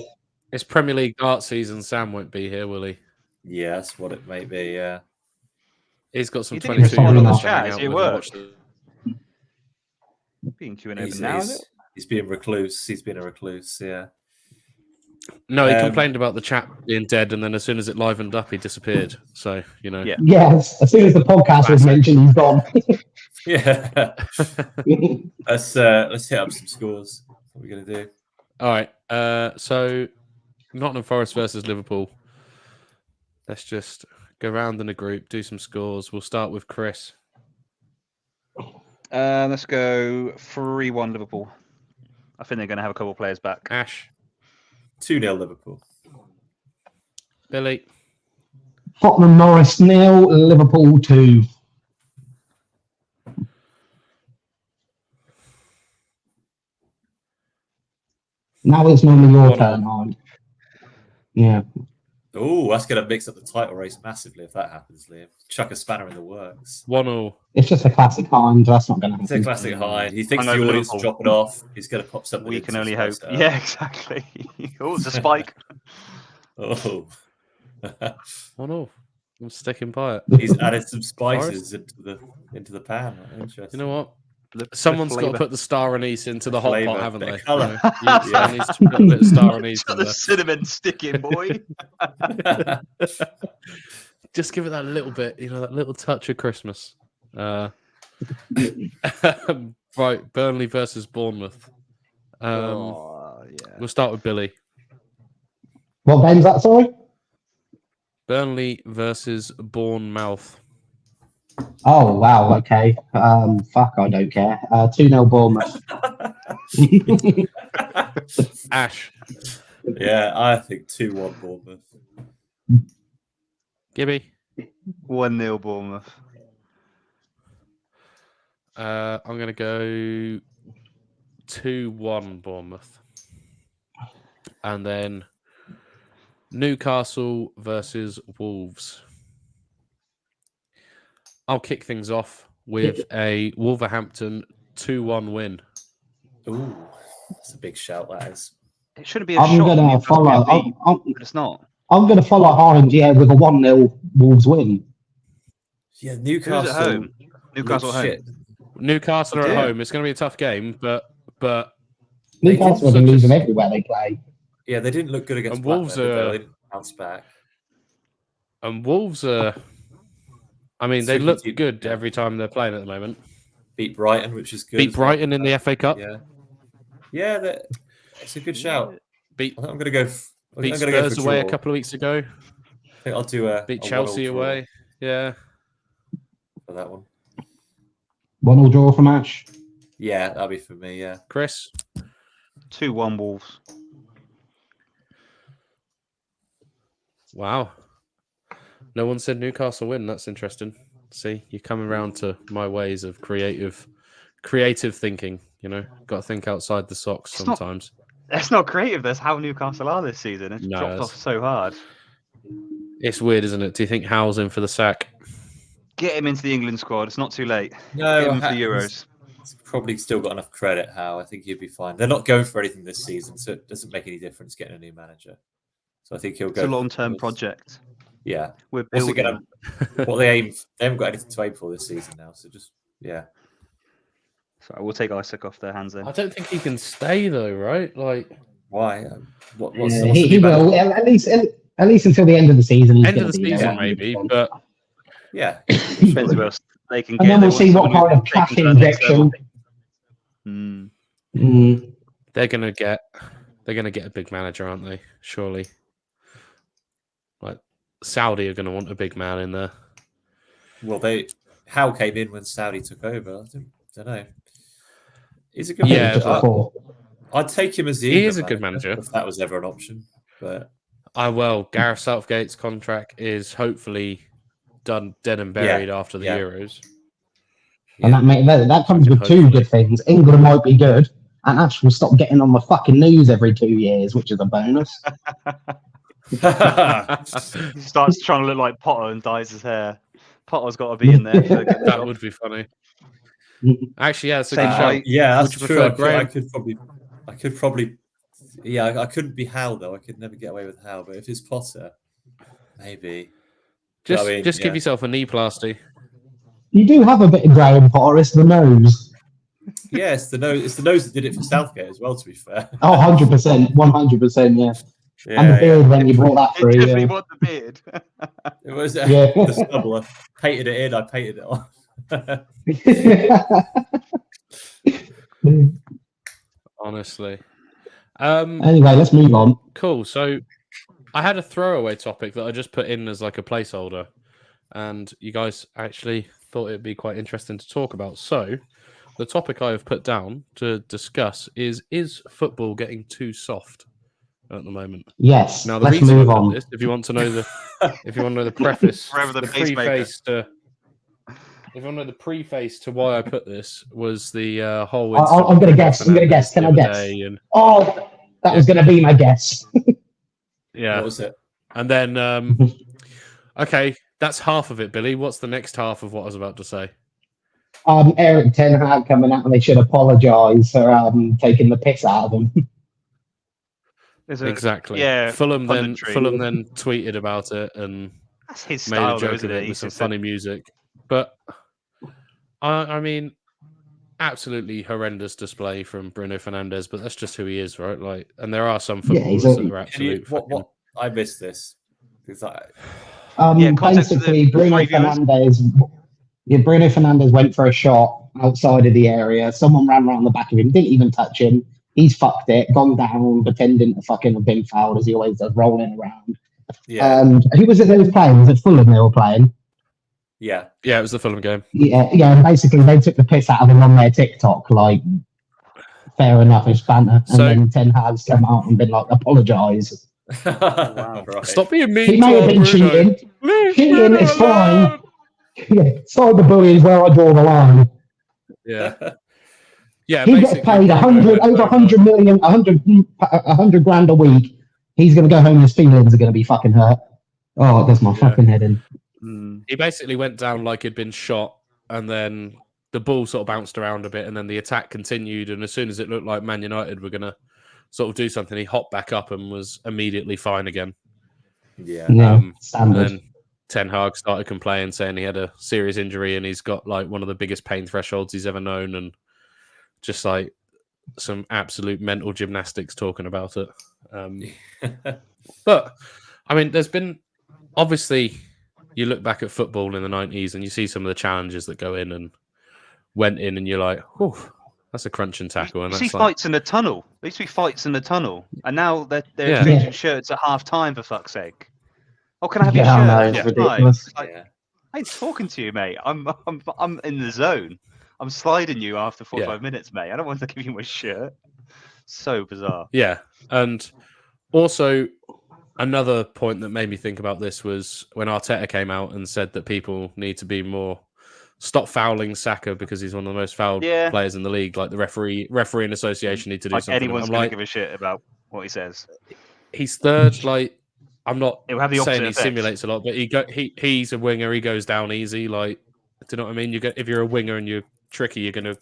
Speaker 1: it's Premier League art season. Sam won't be here, will he?
Speaker 2: Yeah, that's what it may be. Yeah.
Speaker 1: He's got some
Speaker 4: You think he's
Speaker 1: 22 year
Speaker 3: on the
Speaker 1: olds to
Speaker 4: chat?
Speaker 1: hang
Speaker 4: Is
Speaker 1: out
Speaker 4: he at
Speaker 1: with and
Speaker 4: work?
Speaker 1: watch the.
Speaker 4: Being Q&A open now, is it?
Speaker 2: He's being recluse. He's been a recluse. Yeah.
Speaker 1: No, he
Speaker 2: Um,
Speaker 1: complained about the chat being dead, and then as soon as it livened up, he disappeared. So
Speaker 4: Yeah.
Speaker 3: yes, as soon as the podcast was
Speaker 1: Classic.
Speaker 3: mentioned, he's gone.
Speaker 2: Yeah. Let's hit up some scores. What are we gonna do?
Speaker 1: All right. So Nottingham Forest versus Liverpool. Let's just go round in a group, do some scores. We'll start with Chris.
Speaker 4: Let's go 3-1 Liverpool. I think they're going to have a couple of players back.
Speaker 1: Ash,
Speaker 2: 2-0 Liverpool.
Speaker 1: Billy,
Speaker 3: Tottenham Norris 0, Liverpool 2. Now it's normally your
Speaker 1: 1-1.
Speaker 3: turn, Hyde. Yeah.
Speaker 2: Oh, that's gonna mix up the title race massively if that happens, Liam. Chuck a spanner in the works.
Speaker 1: 1-1.
Speaker 3: It's just a classic Hind. That's not going to
Speaker 2: It's a
Speaker 3: happen.
Speaker 2: classic high. He thinks the
Speaker 4: Hungover
Speaker 2: audience is
Speaker 4: Liverpool.
Speaker 2: dropping off. He's gonna pop something.
Speaker 4: We
Speaker 2: in
Speaker 4: can
Speaker 2: to
Speaker 4: only hope.
Speaker 2: spice it up.
Speaker 4: Yeah, exactly. Oh, it's a spike.
Speaker 2: Oh.
Speaker 1: 1-1. I'm sticking by it.
Speaker 2: He's added some spices into the pan. Interesting.
Speaker 1: You know what?
Speaker 4: The
Speaker 1: Someone's got to
Speaker 4: flavour.
Speaker 1: put the star anise into the hot
Speaker 2: Flavour,
Speaker 1: pot, haven't
Speaker 2: bit
Speaker 1: they?
Speaker 2: of colour.
Speaker 1: Someone needs to put a bit of star anise
Speaker 4: Got
Speaker 1: in
Speaker 4: the
Speaker 1: there.
Speaker 4: cinnamon sticking, boy.
Speaker 1: Just give it that little bit, that little touch of Christmas. Right, Burnley versus Bournemouth.
Speaker 4: Yeah.
Speaker 1: We'll start with Billy.
Speaker 3: What game's that, sorry?
Speaker 1: Burnley versus Bournemouth.
Speaker 3: Oh, wow. Okay. Fuck, I don't care. 2-0 Bournemouth.
Speaker 1: Ash,
Speaker 2: Yeah, I think 2-1 Bournemouth.
Speaker 1: Gibby.
Speaker 4: 1-0 Bournemouth.
Speaker 1: I'm going to go 2-1 Bournemouth. And then Newcastle versus Wolves. I'll kick things off with a Wolverhampton 2-1 win.
Speaker 2: Ooh, that's a big shout. That is.
Speaker 4: It shouldn't be a
Speaker 3: I'm
Speaker 4: shot.
Speaker 3: going to
Speaker 4: Newcastle
Speaker 3: follow.
Speaker 4: get beat,
Speaker 3: I'm
Speaker 4: but it's not.
Speaker 3: going to follow Hind, yeah, with a 1-0 Wolves win.
Speaker 2: Yeah,
Speaker 4: Who's
Speaker 2: Newcastle.
Speaker 4: at home? Newcastle at home.
Speaker 2: Shit.
Speaker 1: Newcastle are at
Speaker 4: Yeah.
Speaker 1: home. It's going to be a tough game, but
Speaker 3: Newcastle have
Speaker 1: such
Speaker 3: been
Speaker 1: a-
Speaker 3: losing everywhere they play.
Speaker 2: Yeah, they didn't look good against
Speaker 1: And Wolves
Speaker 2: Blackburn, did
Speaker 1: are-
Speaker 2: they? They didn't bounce back.
Speaker 1: Wolves are. I mean, they
Speaker 2: Super
Speaker 1: look
Speaker 2: deep,
Speaker 1: good
Speaker 2: yeah.
Speaker 1: every time they're playing at the moment.
Speaker 2: Beat Brighton, which is good.
Speaker 1: Beat
Speaker 2: as well.
Speaker 1: Brighton in the FA Cup.
Speaker 2: Yeah, yeah, it's a good shout.
Speaker 1: Beat
Speaker 2: I think I'm going to go. I'm
Speaker 1: beat
Speaker 2: gonna go
Speaker 1: Spurs
Speaker 2: for
Speaker 1: away a
Speaker 2: draw.
Speaker 1: couple of weeks ago.
Speaker 2: I think I'll do a
Speaker 1: Beat
Speaker 2: a
Speaker 1: Chelsea
Speaker 2: 1-1 draw
Speaker 1: away. Yeah.
Speaker 2: for that one.
Speaker 3: 1-0 draw from Ash.
Speaker 2: Yeah, that'll be for me. Yeah,
Speaker 1: Chris.
Speaker 4: 2-1 Wolves.
Speaker 1: Wow. No one said Newcastle win. That's interesting. See, you're coming around to my ways of creative thinking. Got to think outside the socks
Speaker 4: It's not-
Speaker 1: sometimes.
Speaker 4: That's not creative. That's how Newcastle are this season. It's
Speaker 1: No,
Speaker 4: dropped
Speaker 1: that's-
Speaker 4: off so hard.
Speaker 1: It's weird, isn't it? Do you think Howe's in for the sack?
Speaker 4: Get him into the England squad. It's not too late.
Speaker 2: no,
Speaker 4: Get him for the Euros.
Speaker 2: He's probably still got enough credit. How I think he'll be fine. They're not going for anything this season, so it doesn't make any difference getting a new manager. So I think he'll
Speaker 4: It's
Speaker 2: go.
Speaker 4: a long-term
Speaker 2: for-
Speaker 4: project.
Speaker 2: Yeah.
Speaker 4: We're
Speaker 2: What's it
Speaker 4: building.
Speaker 2: gonna? What they haven't got anything to aim for this season now. So just
Speaker 4: So we'll take Isaac off their hands then.
Speaker 1: I don't think he can stay though, right? Like
Speaker 2: why? What's
Speaker 3: Yeah,
Speaker 2: the
Speaker 3: he
Speaker 2: new manager?
Speaker 3: will. At least until the end of the season. He's
Speaker 1: end of
Speaker 3: gonna
Speaker 1: the
Speaker 3: be there,
Speaker 1: season
Speaker 3: won't he?
Speaker 1: maybe, but
Speaker 2: Yeah.
Speaker 4: Depends who else they can get.
Speaker 3: And then
Speaker 4: They
Speaker 3: we'll
Speaker 4: want
Speaker 3: see what
Speaker 4: someone who
Speaker 3: kind of
Speaker 4: can take
Speaker 3: cash
Speaker 4: them to the next level.
Speaker 3: injection.
Speaker 4: Mm.
Speaker 3: Mm.
Speaker 1: they're gonna get a big manager, aren't they? Surely. Like Saudi are gonna want a big man in there.
Speaker 2: Well, they Howe came in when Saudi took over. I don't know. He's a good
Speaker 1: Yeah,
Speaker 2: manager.
Speaker 3: Just before.
Speaker 2: I'd take him as the
Speaker 1: He
Speaker 2: England
Speaker 1: is a good manager.
Speaker 2: if that was ever an option. But
Speaker 1: Gareth Southgate's contract is hopefully done dead and buried after the Euros.
Speaker 3: And that comes with two good things. England might be good, and Ash will stop getting on the fucking news every 2 years, which is a bonus.
Speaker 4: He starts trying to look like Potter and dyes his hair. Potter's got to be in there. For the
Speaker 1: That would be funny. Actually, yeah, it's a good
Speaker 4: Same
Speaker 1: shout.
Speaker 4: height.
Speaker 2: yeah,
Speaker 1: Would
Speaker 2: that's
Speaker 1: you
Speaker 2: true.
Speaker 1: prefer
Speaker 2: I
Speaker 1: Graham?
Speaker 2: could probably. Yeah, I couldn't be Howe though. I could never get away with Howe. But if it's Potter, maybe.
Speaker 1: Just,
Speaker 2: I mean,
Speaker 1: just give yourself a knee plasty.
Speaker 3: You do have a bit of Graham Potter, it's the nose.
Speaker 2: Yeah, it's the nose. It's the nose that did it for Southgate as well. To be fair.
Speaker 3: Oh, 100%, 100%, yeah.
Speaker 2: Yeah,
Speaker 3: And the beard when you brought that
Speaker 4: It
Speaker 3: through.
Speaker 4: definitely
Speaker 3: Yeah.
Speaker 4: was the beard.
Speaker 2: It was
Speaker 3: Yeah.
Speaker 2: the stubble. I painted it in. I painted it on.
Speaker 1: Honestly.
Speaker 3: Anyway, let's move on.
Speaker 1: Cool. So I had a throwaway topic that I just put in as like a placeholder, and you guys actually thought it'd be quite interesting to talk about. So the topic I have put down to discuss is football getting too soft at the moment?
Speaker 3: Yes,
Speaker 1: Now the
Speaker 3: let's
Speaker 1: reason
Speaker 3: move
Speaker 1: I put
Speaker 3: on.
Speaker 1: this, if you want to know the preface,
Speaker 4: Forever the
Speaker 1: the
Speaker 4: pacemaker.
Speaker 1: preface to if you want to know the preface to why I put this was the whole.
Speaker 3: I'm going to guess. I'm going to guess. Can I guess?
Speaker 1: And,
Speaker 3: Oh, that was going to be my guess.
Speaker 1: yeah,
Speaker 2: What was it?
Speaker 1: and then okay, that's half of it, Billy. What's the next half of what I was about to say?
Speaker 3: Eric Ten Hag coming out and they should apologise for taking the piss out of him.
Speaker 1: Exactly.
Speaker 4: Yeah.
Speaker 1: Fulham then
Speaker 4: punditry.
Speaker 1: tweeted about it and
Speaker 4: That's his
Speaker 1: made
Speaker 4: style,
Speaker 1: a
Speaker 4: though,
Speaker 1: joke
Speaker 4: isn't
Speaker 1: of
Speaker 4: it?
Speaker 1: it with
Speaker 4: He's
Speaker 1: some
Speaker 4: just
Speaker 1: funny music. But I mean, absolutely horrendous display from Bruno Fernandes. But that's just who he is, right? Like, and there are some
Speaker 3: Yeah,
Speaker 1: footballers
Speaker 3: he's
Speaker 1: that are
Speaker 2: Can you,
Speaker 1: absolute.
Speaker 2: what? I missed this. Because
Speaker 4: context of the
Speaker 3: Basically, Bruno
Speaker 4: three viewers.
Speaker 3: Fernandes went for a shot outside of the area. Someone ran around the back of him, didn't even touch him. He's fucked it, gone down, pretending to fucking have been fouled as he always does, rolling around.
Speaker 2: yeah,
Speaker 3: And who was it they was playing? Was it Fulham they were playing?
Speaker 2: yeah.
Speaker 1: Yeah, it was the Fulham game.
Speaker 3: Yeah. And basically, they took the piss out of him on their TikTok. Like, fair enough, it's banter. And
Speaker 1: So-
Speaker 3: then Ten Hag's come out and been like, apologise.
Speaker 2: Right.
Speaker 1: Stop being mean.
Speaker 3: He may have been cheating. Cheating is fine. Cyberbullying is where I draw the line.
Speaker 1: Yeah. Yeah,
Speaker 3: He gets
Speaker 1: basically,
Speaker 3: paid over 100 million, 100 grand a week. He's going to go home and his feelings are going to be fucking hurt. Oh, it does my fucking head in.
Speaker 1: He basically went down like he'd been shot, and then the ball sort of bounced around a bit, and then the attack continued. And as soon as it looked like Man United were going to sort of do something, he hopped back up and was immediately fine again.
Speaker 2: Yeah.
Speaker 3: Yeah,
Speaker 1: And
Speaker 3: standard.
Speaker 1: then Ten Hag started complaining, saying he had a serious injury and he's got like one of the biggest pain thresholds he's ever known, and just like some absolute mental gymnastics talking about it. But I mean, there's been obviously you look back at football in the 90s and you see some of the challenges that go in and went in, and you're like, "Oh, that's a crunching tackle." And
Speaker 4: You see
Speaker 1: that's like,
Speaker 4: fights in the tunnel. There used to be fights in the tunnel, and now they're
Speaker 1: Yeah.
Speaker 4: exchanging shirts at half time, for fuck's sake. Oh, can I have your
Speaker 3: Yeah, I
Speaker 4: shirt?
Speaker 3: know,
Speaker 4: at
Speaker 3: it's
Speaker 4: half time?
Speaker 3: ridiculous.
Speaker 4: It's like,
Speaker 2: Yeah.
Speaker 4: I ain't talking to you, mate. I'm in the zone. I'm sliding you after 45 minutes, mate. I don't want to give you my shirt. So bizarre.
Speaker 1: yeah. And also, another point that made me think about this was when Arteta came out and said that people need to be more stop fouling Saka because he's one of the most fouled
Speaker 4: Yeah.
Speaker 1: players in the league. Like the refereeing association need to do
Speaker 4: Like
Speaker 1: something.
Speaker 4: anyone's
Speaker 1: I'm
Speaker 4: going
Speaker 1: like,
Speaker 4: to give a shit about what he says.
Speaker 1: he's third. Like, I'm not
Speaker 4: It will have the
Speaker 1: saying
Speaker 4: opposite
Speaker 1: he
Speaker 4: effect.
Speaker 1: simulates a lot, but he's a winger. He goes down easy. Like, do you know what I mean? If you're a winger and you're tricky, you're going to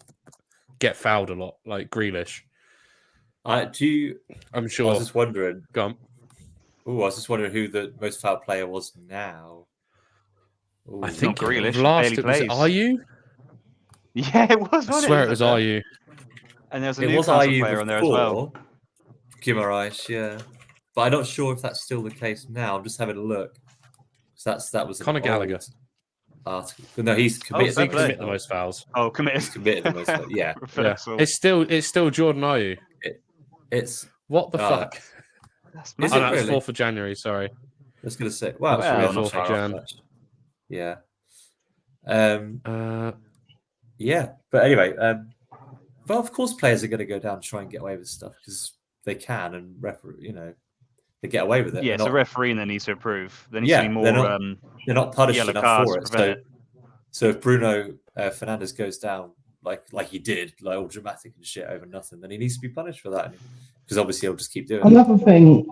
Speaker 1: get fouled a lot. Like Grealish,
Speaker 2: I'm
Speaker 1: I'm
Speaker 2: I
Speaker 1: sure.
Speaker 2: was just wondering.
Speaker 1: Go on.
Speaker 2: I was just wondering who the most foul player was now. Ooh.
Speaker 1: I think
Speaker 4: Grealish,
Speaker 1: last
Speaker 4: barely
Speaker 1: it was
Speaker 4: plays.
Speaker 1: Are you?
Speaker 4: Yeah, it was.
Speaker 1: I
Speaker 4: wasn't
Speaker 1: swear it was Are you?
Speaker 4: And there's a
Speaker 2: It was
Speaker 4: Newcastle
Speaker 2: IU
Speaker 4: player on there as well.
Speaker 2: before. Guimaraes, yeah. But I'm not sure if that's still the case now. I'm just having a look. So that was an
Speaker 1: Conor
Speaker 2: old
Speaker 1: Gallagher.
Speaker 2: article. No, he's committed.
Speaker 4: fair
Speaker 1: He
Speaker 4: play.
Speaker 1: commit the most fouls.
Speaker 4: Oh, committed.
Speaker 2: He's committed the most. Yeah,
Speaker 1: Yeah.
Speaker 4: Reversal.
Speaker 1: It's still Jordan Ayew.
Speaker 2: it's.
Speaker 1: What the fuck?
Speaker 4: That's
Speaker 2: Is
Speaker 1: Oh,
Speaker 2: it
Speaker 1: no, it's
Speaker 2: really?
Speaker 1: 4th of January. Sorry.
Speaker 2: I was going to say. Well,
Speaker 1: That's
Speaker 2: I'm
Speaker 1: really
Speaker 2: not
Speaker 1: 4th of
Speaker 2: far off,
Speaker 1: Jan.
Speaker 2: actually. Yeah. Yeah, but anyway, but of course, players are going to go down and try and get away with stuff because they can, and they get away with it.
Speaker 4: Yeah,
Speaker 2: They're
Speaker 4: so
Speaker 2: not,
Speaker 4: refereeing there needs to improve. There needs to be more
Speaker 2: they're not punished
Speaker 4: yellow
Speaker 2: enough
Speaker 4: cards
Speaker 2: for
Speaker 4: to
Speaker 2: it.
Speaker 4: prevent it.
Speaker 2: So if Bruno Fernandes goes down like he did, like all dramatic and shit over nothing, then he needs to be punished for that because obviously he'll just keep doing it.
Speaker 3: Another thing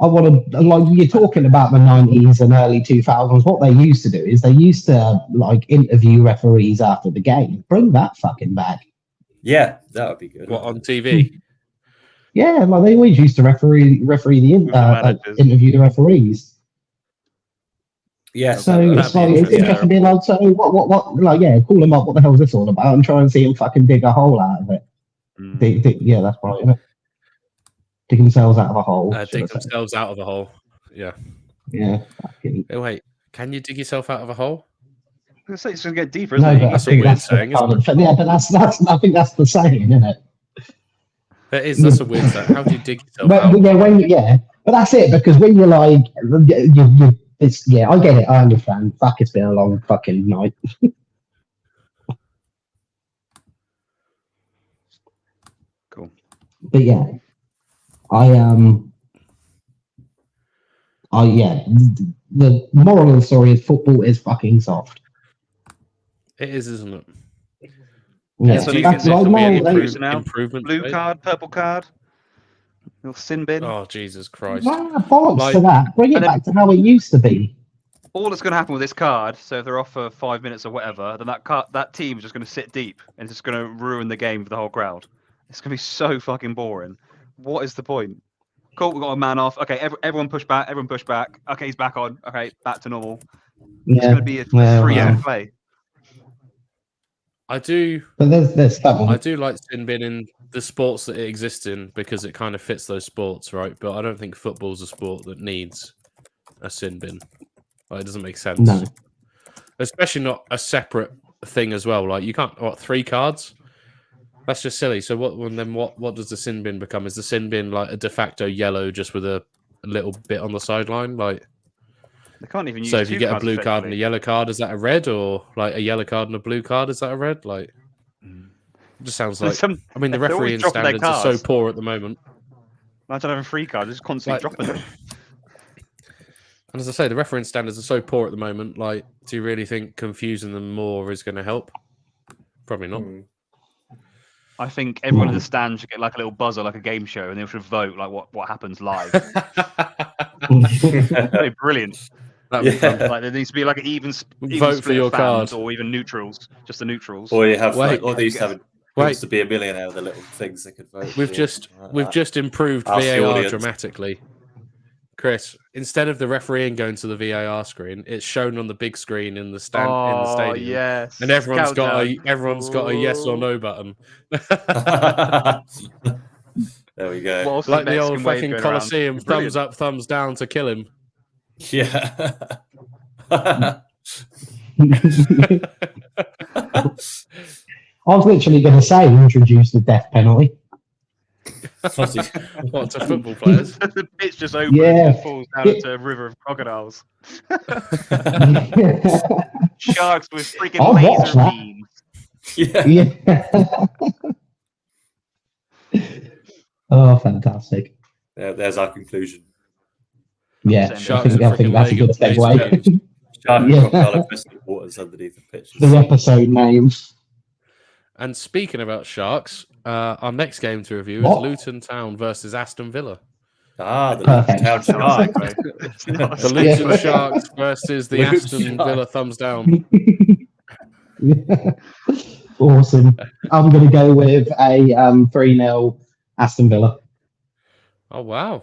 Speaker 3: I want to, like, you're talking about the 90s and early 2000s. What they used to do is they used to like interview referees after the game. Bring that fucking back.
Speaker 2: Yeah, that would be good.
Speaker 1: What, on TV?
Speaker 3: Yeah, like they always used to referee interview the referees.
Speaker 2: Yeah,
Speaker 3: So
Speaker 2: that'd
Speaker 3: it's
Speaker 2: be
Speaker 3: like it's
Speaker 2: interesting.
Speaker 3: interesting being like, so what? Like, yeah, call them up. What the hell is this all about? And try and see them fucking dig a hole out of it. Yeah, that's right. Isn't it? Dig themselves out of a hole.
Speaker 1: Dig themselves out of a hole. Yeah.
Speaker 3: Yeah.
Speaker 1: Oh, wait, can you dig yourself out of a hole?
Speaker 4: I was gonna say it's going to get deeper, isn't
Speaker 3: No,
Speaker 4: it?
Speaker 3: but I
Speaker 1: That's a
Speaker 3: think
Speaker 1: weird
Speaker 3: that's the
Speaker 1: saying, isn't
Speaker 3: kind of, yeah, but that's I think that's the saying, isn't it?
Speaker 1: That's a weird saying. How do you dig yourself
Speaker 3: But
Speaker 1: out?
Speaker 3: but that's it, because when you're like, it's I get it, I understand. Fuck, it's been a long fucking night.
Speaker 4: Cool.
Speaker 3: But yeah, the moral of the story is football is fucking soft.
Speaker 1: It is, isn't it?
Speaker 3: Yeah,
Speaker 4: so
Speaker 1: do you
Speaker 3: that's
Speaker 1: think there
Speaker 3: like
Speaker 1: could be any
Speaker 3: moral,
Speaker 1: improvement?
Speaker 4: Blue card, purple card, little sin bin.
Speaker 1: Oh, Jesus Christ.
Speaker 3: bollocks to that. Bring it
Speaker 4: and
Speaker 3: back to how it used to be.
Speaker 4: All that's going to happen with this card, so if they're off for 5 minutes or whatever, then that team is just going to sit deep and it's just going to ruin the game for the whole crowd. It's going to be so fucking boring. What is the point? Cool, we've got a man off. Okay, everyone push back. Everyone push back. Okay, he's back on. Okay, back to normal. It's going to be a free play.
Speaker 1: I do.
Speaker 3: But there's that one.
Speaker 1: I do like sin bin in the sports that it exists in because it kind of fits those sports, right? But I don't think football's a sport that needs a sin bin. Like, it doesn't make sense.
Speaker 3: No.
Speaker 1: Especially not a separate thing as well. Like, you can't. 3 cards? That's just silly. So what does the sin bin become? Is the sin bin like a de facto yellow just with a little bit on the sideline? Like,
Speaker 4: they can't even use.
Speaker 1: So if you get a blue card and a yellow card, is that a red? Or like a yellow card and a blue card, is that a red? Like, it just sounds like. I mean, the refereeing standards are so poor at the moment.
Speaker 4: Imagine having 3 cards, just constantly dropping them.
Speaker 1: And as I say, the refereeing standards are so poor at the moment. Like, do you really think confusing them more is going to help? Probably not.
Speaker 4: I think everyone in the stand should get like a little buzzer, like a game show, and they should vote like what happens live. That'd be brilliant.
Speaker 1: Like,
Speaker 4: there needs to be like an even
Speaker 1: vote for your card,
Speaker 4: or even neutrals, just the neutrals.
Speaker 2: Or you have or they used to have wants to be a millionaire, the little things they could vote.
Speaker 1: We've just improved VAR dramatically. Chris, instead of the refereeing going to the VAR screen, it's shown on the big screen in the stadium.
Speaker 4: Yes.
Speaker 1: And everyone's got a yes or no button.
Speaker 2: There we go.
Speaker 1: Like the old fucking Colosseum, thumbs up, thumbs down to kill him.
Speaker 2: Yeah.
Speaker 3: I was literally going to say introduce the death penalty.
Speaker 1: What, to football players?
Speaker 4: The pitch just opens and falls down into a river of crocodiles. Sharks with freaking laser beams.
Speaker 3: Oh, fantastic.
Speaker 2: There's our conclusion.
Speaker 3: Yeah, I think that's a good segue.
Speaker 2: Shark and crocodile crystal waters underneath the pitch.
Speaker 3: The episode names.
Speaker 1: And speaking about sharks, our next game to review is Luton Town versus Aston Villa.
Speaker 2: The Luton Town Sharks.
Speaker 1: The Luton Sharks versus the Aston Villa thumbs down.
Speaker 3: Awesome. I'm going to go with a 3-0 Aston Villa.
Speaker 1: Oh, wow.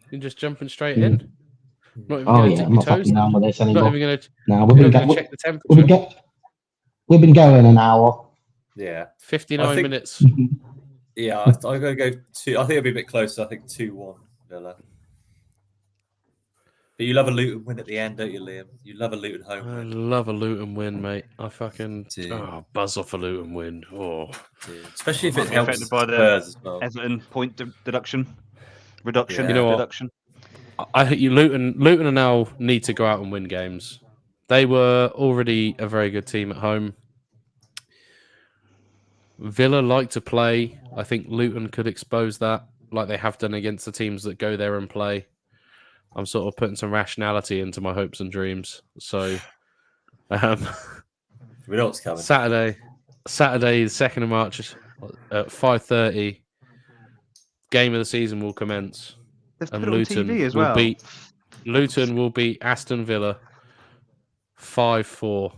Speaker 1: You're just jumping straight in. Not even
Speaker 3: going to dip your toes. Not even
Speaker 1: going to check the temperature.
Speaker 3: We've been going an hour.
Speaker 2: Yeah.
Speaker 1: 59 minutes.
Speaker 2: Yeah, I'm going to go 2. I think it'll be a bit closer. I think 2-1 Villa. But you love a Luton win at the end, don't you, Liam? You love a Luton home win.
Speaker 1: I love a Luton win, mate. I fucking buzz off a Luton win. Oh,
Speaker 2: especially if it helps
Speaker 4: by the as well. Everton point reduction.
Speaker 1: You know what? I think Luton now need to go out and win games They were already a very good team at home. Villa like to play. I think Luton could expose that, like they have done against the teams that go there and play. I'm sort of putting some rationality into my hopes and dreams. So,
Speaker 2: We know what's coming.
Speaker 1: Saturday, the 2nd of March at 5:30. Game of the season will commence,
Speaker 4: They've
Speaker 1: and
Speaker 4: put it on TV as well.
Speaker 1: Luton will beat Aston Villa 5-4.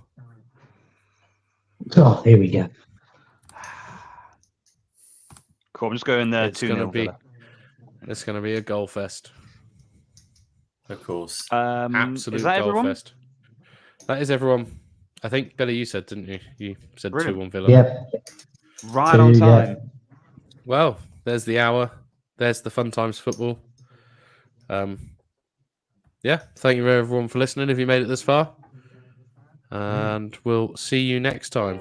Speaker 3: Oh, here we go.
Speaker 4: Cool. I'm just going there.
Speaker 1: It's going
Speaker 4: 2-0
Speaker 1: to be
Speaker 4: Villa.
Speaker 1: it's going to be a goal fest.
Speaker 2: Of course.
Speaker 1: Absolute
Speaker 4: is that
Speaker 1: goal
Speaker 4: everyone?
Speaker 1: fest. That is everyone. I think Billy, you said, didn't you? You said
Speaker 4: Brilliant.
Speaker 1: 2-1 Villa.
Speaker 3: Yep.
Speaker 4: Right on
Speaker 3: 2, yeah.
Speaker 4: time.
Speaker 1: Well, there's the hour. There's the Fun Times football. Yeah, thank you everyone for listening if you made it this far. And we'll see you next time.